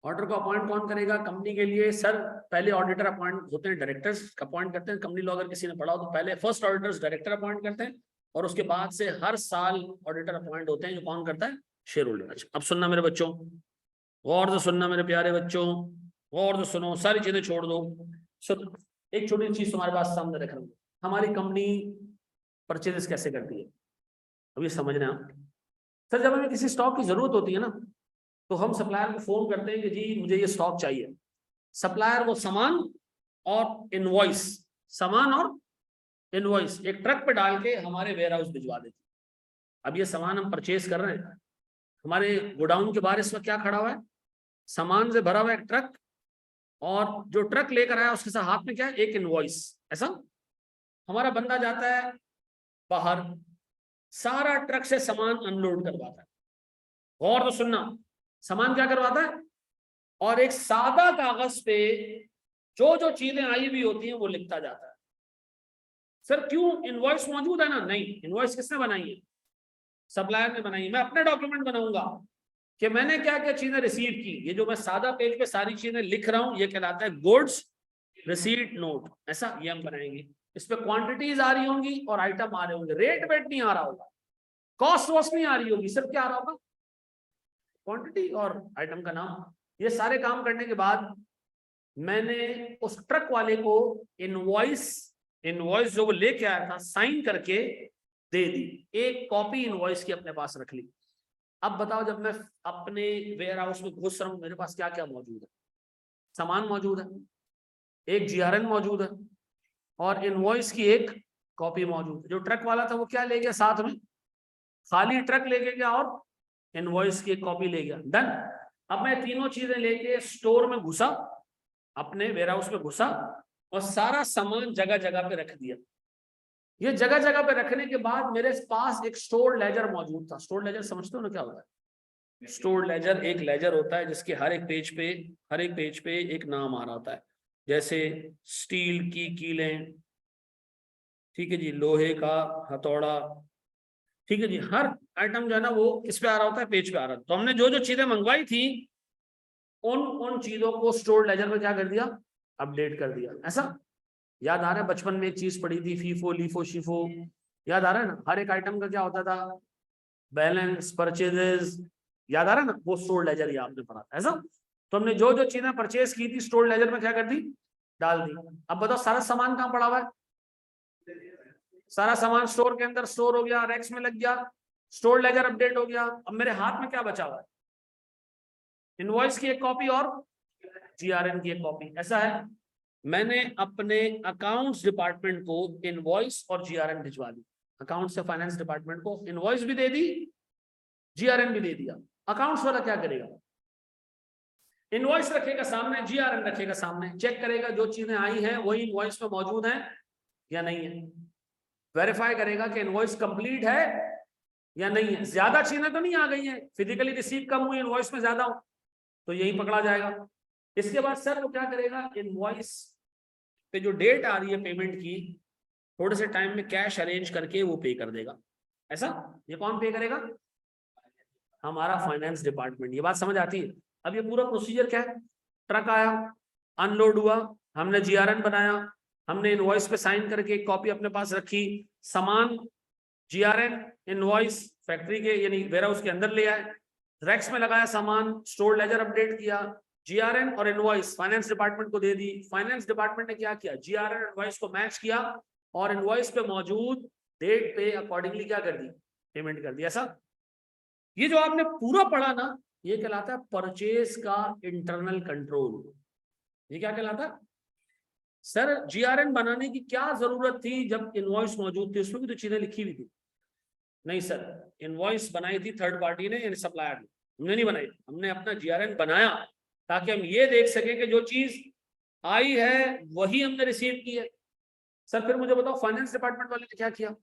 ऑडिटर को अपॉइंट कौन करेगा कंपनी के लिए? सर पहले ऑडिटर अपॉइंट होते हैं, डायरेक्टर्स अपॉइंट करते हैं। कंपनी लॉ अगर किसी ने पढ़ा हो तो पहले फर्स्ट ऑडिटर्स डायरेक्टर अपॉइंट करते हैं, और उसके बाद से हर साल ऑडिटर अपॉइंट होते हैं, जो कौन करता है? Share holder. अच्छा, अब सुनना मेरे बच्चों, गौर से सुनना मेरे प्यारे बच्चों, गौर से सुनो, सारी चीजें छोड़ दो। सुन, एक छोटी चीज तुम्हारे पास सामने रख रहा हूँ। हमारी कंपनी परचेज कैसे करती है, अब ये समझना आप। सर जब हमें किसी स्टॉक की जरूरत होती है ना, तो हम सप्लायर को फोन करते हैं कि जी मुझे ये स्टॉक चाहिए। सप्लायर वो सामान और इनवॉइस, सामान और इनवॉइस एक ट्रक पे डाल के हमारे वेयर हाउस भिजवा देती है। अब ये सामान हम परचेज कर रहे हैं, हमारे गोडाउन के बाहर इस वक्त क्या खड़ा हुआ है? सामान से भरा हुआ एक ट्रक, और जो ट्रक लेकर आया उसके साथ हाथ में क्या है? एक इनवॉइस। ऐसा हमारा बंदा जाता है बाहर, सारा ट्रक से सामान अनलोड करवाता है। गौर तो सुनना, सामान क्या करवाता है? और एक सादा कागज पे जो जो चीजें आई हुई होती हैं वो लिखता जाता है। सर क्यों? इनवॉइस मौजूद है ना? नहीं, इनवॉइस किसने बनाई है? सप्लायर ने बनाई है। मैं अपने डॉक्यूमेंट बनाऊंगा कि मैंने क्या क्या चीजें रिसीव की। ये जो मैं सादा पेज पे सारी चीजें लिख रहा हूं ये कहलाता है गुड्स रिसीट नोट। ऐसा ये हम बनाएंगे। इस पे क्वांटिटीज आ रही होंगी और आइटम आ रहे होंगे, रेट वेट नहीं आ रहा होगा, कॉस्ट वॉस्ट नहीं आ रही होगी, सिर्फ क्या आ रहा होगा? क्वांटिटी और आइटम का नाम। ये सारे काम करने के बाद मैंने उस ट्रक वाले को इनवॉइस जो वो लेके आया था साइन करके दे दी। एक कॉपी इनवॉइस की अपने पास रख ली। अब बताओ जब मैं अपने वेयर हाउस में घुस रहा हूं, मेरे पास क्या क्या मौजूद है? सामान मौजूद है, एक जीआरएन मौजूद है, और इनवॉइस की एक कॉपी मौजूद है। जो ट्रक वाला था वो क्या ले गया साथ में? खाली ट्रक लेके गया और इनवॉइस की एक कॉपी ले गया। डन। अब मैं तीनों चीजें लेके स्टोर में घुसा, अपने वेयर हाउस में घुसा, और सारा सामान जगह जगह पे रख दिया। ये जगह जगह पे रखने के बाद मेरे पास एक स्टोर लेजर मौजूद था। स्टोर लेजर समझते हो ना क्या होता है? स्टोर लेजर एक लेजर होता है जिसके हर एक पेज पे एक नाम आ रहा होता है। जैसे स्टील की कीलें, ठीक है जी, लोहे का हथौड़ा, ठीक है जी, हर आइटम जो है ना वो इस पे आ रहा होता है, पेज पे आ रहा है। तो हमने जो जो चीजें मंगवाई थी उन चीजों को स्टोर लेजर में क्या कर दिया? अपडेट कर दिया। ऐसा याद आ रहा है? बचपन में एक चीज पढ़ी थी, फीफो लीफो शिफो, याद आ रहा है ना? हर एक आइटम का क्या होता था? बैलेंस, परचेजेस, याद आ रहा है ना, वो स्टोर लेजर ये आपने पढ़ा था, ऐसा। तो हमने जो जो चीजें परचेज की थी स्टोर लेजर में क्या कर दी, डाल दी। अब बताओ सारा सामान कहाँ पड़ा हुआ है, सारा सामान स्टोर के अंदर स्टोर हो गया, रैक्स में लग गया, स्टोर लेजर अपडेट हो गया। अब मेरे हाथ में क्या बचा हुआ है, इनवॉइस की एक कॉपी और जीआरएन की एक कॉपी, ऐसा है। मैंने अपने अकाउंट्स डिपार्टमेंट को इनवॉइस और जीआरएन भिजवा दी, अकाउंट से फाइनेंस डिपार्टमेंट को इनवॉइस भी दे दी, जीआरएन भी दे दिया। अकाउंट्स वाला क्या करेगा, इनवॉइस रखेगा सामने, जीआरएन रखेगा सामने, चेक करेगा जो चीजें आई हैं वही इनवॉइस में मौजूद हैं या नहीं है, वेरीफाई करेगा कि इनवॉइस कंप्लीट है या नहीं है, ज्यादा चीजें तो नहीं आ गई हैं, फिजिकली रिसीव कम हुई, इनवॉइस में ज्यादा हो तो यही पकड़ा जाएगा। इसके बाद सर वो क्या करेगा, इनवॉइस पे जो डेट आ रही है पेमेंट की, थोड़े से टाइम में कैश अरेंज करके वो पे कर देगा, ऐसा। ये कौन पे करेगा, हमारा फाइनेंस डिपार्टमेंट। ये बात समझ आती है। अब ये पूरा प्रोसीजर क्या है, ट्रक आया, अनलोड हुआ, हमने जीआरएन बनाया, हमने इनवॉइस पे साइन करके एक कॉपी अपने पास रखी, सामान जीआरएन इनवॉइस फैक्ट्री के यानी वेयरहाउस के अंदर ले आए, रैक्स में लगाया सामान, स्टोर लेजर अपडेट किया, जीआरएन और इनवॉइस फाइनेंस डिपार्टमेंट को दे दी। फाइनेंस डिपार्टमेंट ने क्या किया, जीआरएन इनवॉइस को मैच किया और इनवॉइस पे मौजूद डेट पे अकॉर्डिंगली क्या कर दी, पेमेंट कर दी, ऐसा। ये जो आपने पूरा पढ़ा ना, ये कहलाता है परचेज का इंटरनल कंट्रोल। ये क्या कहलाता है, सर जीआरएन बनाने की क्या जरूरत थी जब इनवॉइस मौजूद थी, उसमें भी तो चीजें लिखी हुई थी। नहीं सर, इनवॉइस बनाई थी थर्ड पार्टी ने, यानी सप्लायर ने, हमने नहीं बनाई, हमने अपना जीआरएन बनाया ताकि हम ये देख सकें कि जो चीज आई है वही हमने रिसीव की है। सर फिर मुझे बताओ फाइनेंस डिपार्टमेंट वाले ने क्या किया,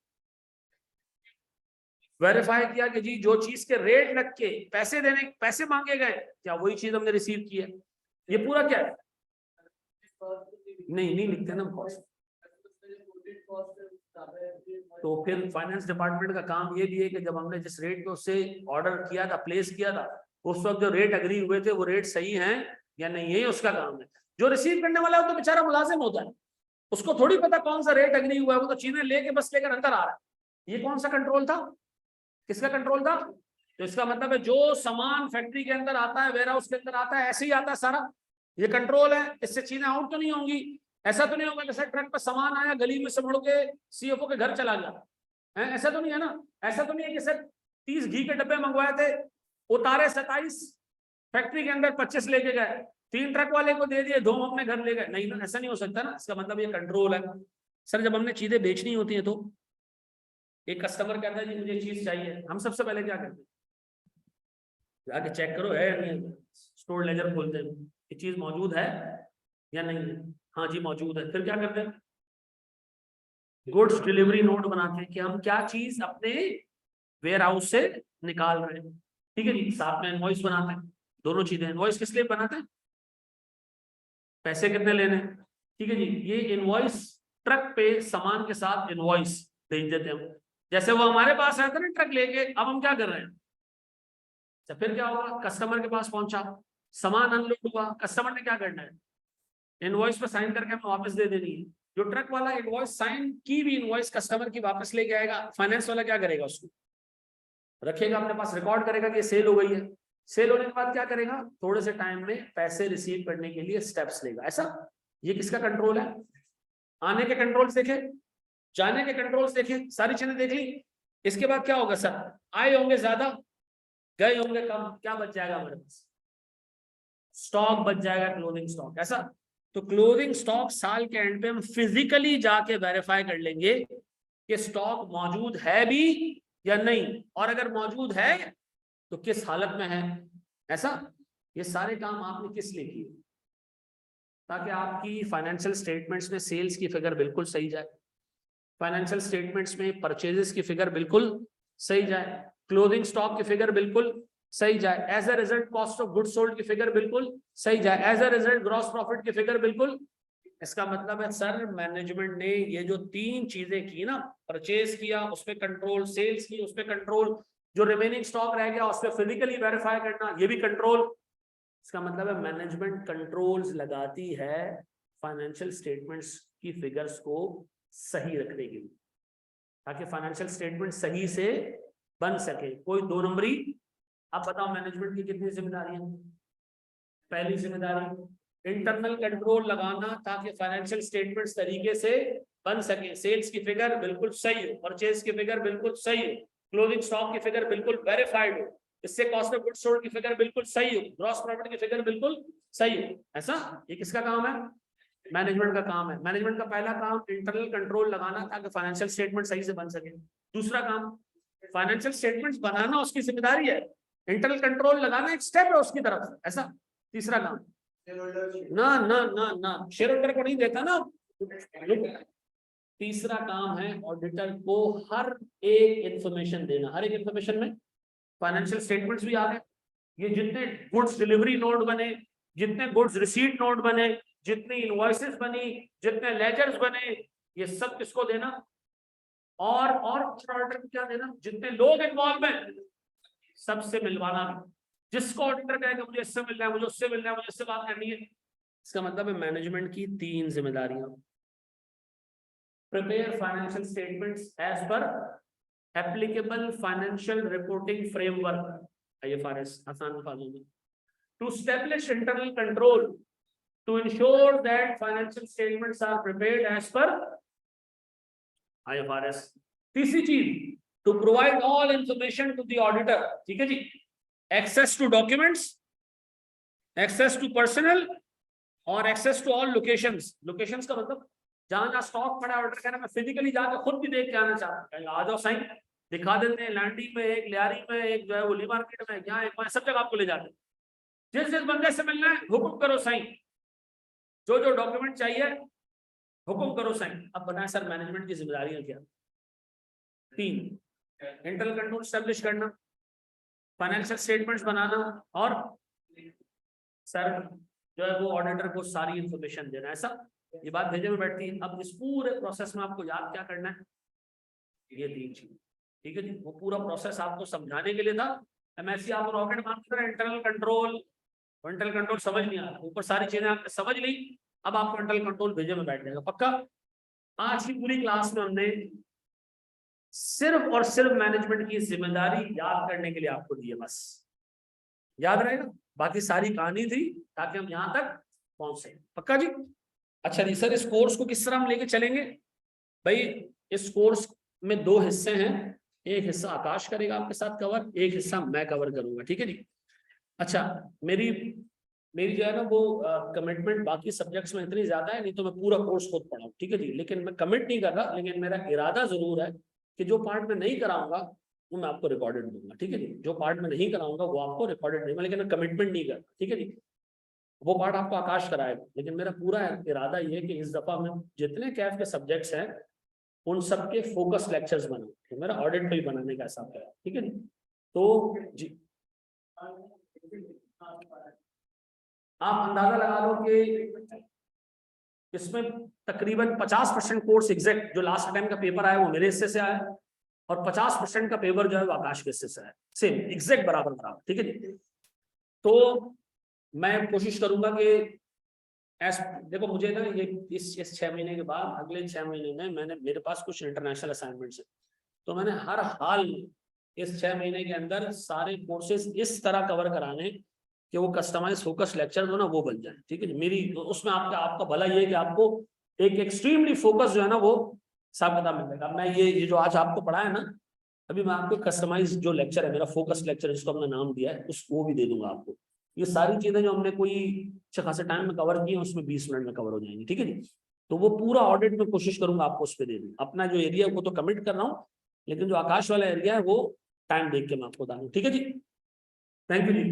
वेरीफाई किया कि जी जो चीज के रेट रख के पैसे मांगे गए क्या वही चीज हमने रिसीव की है। ये पूरा क्या है, नहीं लिखते ना कॉस्ट। तो फिर फाइनेंस डिपार्टमेंट का काम ये भी है कि जब हमने जिस रेट पे उससे ऑर्डर किया था, प्लेस किया था, उस वक्त जो रेट अग्री हुए थे वो रेट सही हैं या नहीं, यही उसका काम है। जो रिसीव करने वाला है तो बेचारा मुलाजिम होता है, उसको थोड़ी पता कौन सा रेट अग्री हुआ है, वो तो चीजें लेके बस लेकर अंदर आ रहा है। ये कौन सा कंट्रोल था, किसका कंट्रोल था, तो इसका मतलब है जो सामान फैक्ट्री के अंदर आता है, वेयरहाउस के अंदर आता है, ऐसे ही आता है सारा, ये कंट्रोल है। इससे चीजें आउट तो नहीं होंगी, ऐसा तो नहीं होगा जैसे ट्रक पर सामान आया गली में से मुड़ के सीएफओ के घर चला गया है, ऐसा तो नहीं है ना। ऐसा तो नहीं है कि सर 30 घी के डब्बे मंगवाए थे, उतारे 27, फैक्ट्री के अंदर 25 लेके गए, 3 ट्रक वाले को दे दिए, 2 अपने घर ले गए, नहीं ना, ऐसा नहीं हो सकता ना। इसका मतलब ये कंट्रोल है। सर जब हमने चीजें बेचनी होती है तो एक कस्टमर कहता है जी मुझे चीज चाहिए, हम सबसे पहले क्या करते हैं, जाके चेक करो है या नहीं, स्टोर लेजर खोलते हैं, ये चीज मौजूद है या नहीं है, हाँ जी मौजूद है। फिर क्या करते हैं, गुड्स डिलीवरी नोट बनाते हैं कि हम क्या चीज अपने वेयर हाउस से निकाल रहे हैं, ठीक है जी। साथ में इनवॉइस बनाते हैं, दोनों चीजें। इनवॉइस किस लिए बनाते हैं, पैसे कितने लेने, ठीक है जी। ये इनवॉइस ट्रक पे सामान के साथ इनवॉइस भेज देते हैं, जैसे वो हमारे पास आया था ना ट्रक लेके, अब हम क्या कर रहे हैं, तो फिर क्या होगा, कस्टमर के पास पहुंचा, सामान अनलोड हुआ, कस्टमर ने क्या करना है, इनवॉइस पर साइन करके हमें वापस दे देनी है। जो ट्रक वाला इनवॉइस साइन की भी इनवॉइस कस्टमर की वापस लेके आएगा, फाइनेंस वाला क्या करेगा, उसको रखेगा अपने पास, रिकॉर्ड करेगा कि सेल हो गई है। सेल होने के बाद क्या करेगा, थोड़े से टाइम में पैसे रिसीव करने के लिए स्टेप्स लेगा, ऐसा। ये किसका कंट्रोल है, आने के कंट्रोल्स देखे, जाने के कंट्रोल्स देखे, सारी चीजें देख ली। इसके बाद क्या होगा सर, आए होंगे ज्यादा, गए होंगे कम, क्या बच जाएगा हमारे पास, स्टॉक बच जाएगा, क्लोथिंग स्टॉक, ऐसा। तो क्लोथिंग स्टॉक साल के एंड पे हम फिजिकली जाके वेरीफाई कर लेंगे कि स्टॉक मौजूद है भी या नहीं, और अगर मौजूद है तो किस हालत में है, ऐसा। ये सारे काम आपने किस लिए किए, ताकि आपकी फाइनेंशियल स्टेटमेंट्स में सेल्स की फिगर बिल्कुल सही जाए, फाइनेंशियल स्टेटमेंट्स में परचेजेस की फिगर बिल्कुल सही जाए, क्लोथिंग स्टॉक की फिगर बिल्कुल सही जाए, as a result cost of goods sold की फिगर बिल्कुल सही जाए, as a result gross profit की फिगर बिल्कुल। इसका मतलब है सर मैनेजमेंट ने ये जो 3 चीजें की ना, परचेज किया उस पर कंट्रोल, सेल्स की उस पर कंट्रोल, जो रिमेनिंग स्टॉक रह गया उस पर फिजिकली वेरीफाई करना, ये भी कंट्रोल। इसका मतलब है मैनेजमेंट कंट्रोल्स लगाती है फाइनेंशियल स्टेटमेंट्स की फिगर्स को सही रखने के लिए, ताकि फाइनेंशियल स्टेटमेंट सही से बन सके, कोई 2 नंबरी अब बताओ मैनेजमेंट की कितनी जिम्मेदारियां? पहली जिम्मेदारी इंटरनल कंट्रोल लगाना ताकि फाइनेंशियल स्टेटमेंट्स तरीके से बन सके, सेल्स की फिगर बिल्कुल सही हो, परचेज की फिगर बिल्कुल सही हो, क्लोजिंग स्टॉक की फिगर बिल्कुल वेरीफाइड हो, इससे कॉस्ट ऑफ गुड्स सोल्ड की फिगर बिल्कुल सही हो, ग्रॉस प्रॉफिट की फिगर बिल्कुल सही हो। ऐसा ये किसका काम है? मैनेजमेंट का काम है। मैनेजमेंट का पहला काम इंटरनल कंट्रोल लगाना ताकि फाइनेंशियल स्टेटमेंट सही से बन सके। दूसरा काम फाइनेंशियल स्टेटमेंट्स बनाना उसकी जिम्मेदारी है, इंटरनल कंट्रोल लगाना एक स्टेप है उसकी तरफ। ऐसा तीसरा काम ना ना ना ना शेयर होल्डर को नहीं देता ना। तीसरा काम है ऑडिटर को हर एक इंफॉर्मेशन देना। हर एक इंफॉर्मेशन में फाइनेंशियल स्टेटमेंट्स भी आ गए, ये जितने गुड्स डिलीवरी नोट बने, जितने गुड्स रिसीट नोट बने, जितनी इनवॉइसेस बनी, जितने लेजर्स बने, ये सब किसको देना? और ऑडिटर को क्या देना? जितने लोग इन्वॉल्व हैं सबसे मिलवाना। जिसको ऑडिटर कहेगा मुझे इससे मिलना है, मुझे उससे मिलना है, मुझे इससे बात करनी है। इसका मतलब है मैनेजमेंट की 3 जिम्मेदारियां। Prepare financial statements as per applicable financial reporting framework, IFRS आसान अल्फाजों में। To establish internal control to ensure that financial statements are prepared as per IFRS। तीसरी चीज to provide all information to the auditor. ठीक है जी, access to documents, access to personnel और access to all locations. Locations का मतलब जहां जहां स्टॉक पड़ा ऑर्डर करना, मैं फिजिकली जाकर खुद भी देख के आना चाहता हूँ। आ जाओ साइन दिखा देते हैं, लैंडी में एक, लियारी में एक, जो है वोली मार्केट में, यहाँ एक, सब जगह आपको ले जाते हैं। जिस जिस बंदे से मिलना है हुक्म करो साइन, जो जो डॉक्यूमेंट चाहिए हुक्म करो साइन। अब बताएं सर मैनेजमेंट की जिम्मेदारियां क्या? 3, इंटरनल कंट्रोल स्टैब्लिश करना, फाइनेंशियल स्टेटमेंट्स बनाना, और सर जो है वो ऑडिटर को सारी इंफॉर्मेशन देना। ऐसा ये बात भेजे में बैठती है। अब इस पूरे प्रोसेस में आपको याद क्या करना है? ये 3 चीज। ठीक है जी, वो पूरा प्रोसेस आपको समझाने के लिए था। MSc आप रॉकेट मार की तरह इंटरनल कंट्रोल समझ नहीं आ रहा, ऊपर सारी चीजें आपने समझ ली, अब आपको इंटरनल कंट्रोल भेजे में बैठ जाएगा पक्का। आज की पूरी क्लास में हमने सिर्फ और सिर्फ मैनेजमेंट की जिम्मेदारी याद करने के लिए आपको दी है, बस याद रहेगा, बाकी सारी कहानी थी ताकि हम यहाँ तक पहुंचे। पक्का जी? अच्छा जी सर, इस कोर्स को किस तरह हम लेके चलेंगे? भाई इस कोर्स में 2 हिस्से हैं, एक हिस्सा आकाश करेगा आपके साथ कवर, एक हिस्सा मैं कवर करूंगा। ठीक है जी? अच्छा, मेरी जो है ना वो कमिटमेंट बाकी सब्जेक्ट्स में इतनी ज्यादा है, नहीं तो मैं पूरा कोर्स खुद पढ़ाऊँ। ठीक है जी? लेकिन मैं कमिट नहीं कर रहा, लेकिन मेरा इरादा जरूर है कि जो पार्ट में नहीं कराऊंगा वो मैं आपको रिकॉर्डेड दूंगा। ठीक है जी? जो पार्ट में नहीं कराऊंगा वो आपको रिकॉर्डेड दूंगा, लेकिन मैं कमिटमेंट नहीं करता। ठीक है जी? वो पार्ट आपको आकाश कराएगा, लेकिन मेरा पूरा इरादा ये है कि इस दफा मैं जितने कैफ के सब्जेक्ट्स हैं उन सबके फोकस लेक्चर्स बनाऊं। मेरा ऑडिट पे ही बनाने का हिसाब है। ठीक है जी? तो जी आप अंदाजा लगा लो कि इसमें तकरीबन 50% कोर्स एग्जैक्ट जो लास्ट टाइम का पेपर आया वो मेरे हिस्से से आया, और 50% का पेपर जो है वो आकाश के हिस्से से आया, सेम एग्जैक्ट बराबर। ठीक है जी? तो मैं कोशिश करूंगा कि देखो मुझे ना ये इस 6 महीने के बाद अगले 6 महीने में मेरे पास कुछ इंटरनेशनल असाइनमेंट्स है, तो मैंने हर हाल इस 6 महीने के अंदर सारे कोर्सेज इस तरह कवर कराने कि वो कस्टमाइज फोकस लेक्चर जो ना वो बन जाए। ठीक है? मेरी उसमें आपका भला ये है कि आपको एक एक्सट्रीमली फोकस जो है ना वो सब पता मिल जाएगा। मैं ये जो आज आपको पढ़ा है ना, अभी मैं आपको कस्टमाइज जो लेक्चर है मेरा फोकस लेक्चर जिसको हमने नाम दिया है उसको भी दे दूंगा आपको। ये सारी चीजें जो हमने कोई अच्छा खासे टाइम में कवर की है उसमें 20 मिनट में कवर हो जाएंगी। ठीक है जी? तो वो पूरा ऑडिट में कोशिश करूंगा आपको उस पर दे दूँ। अपना जो एरिया है वो तो कमिट कर रहा हूँ, लेकिन जो आकाश वाला एरिया है वो टाइम देख के मैं आपको बता दूँ। ठीक है जी? Thank you ji.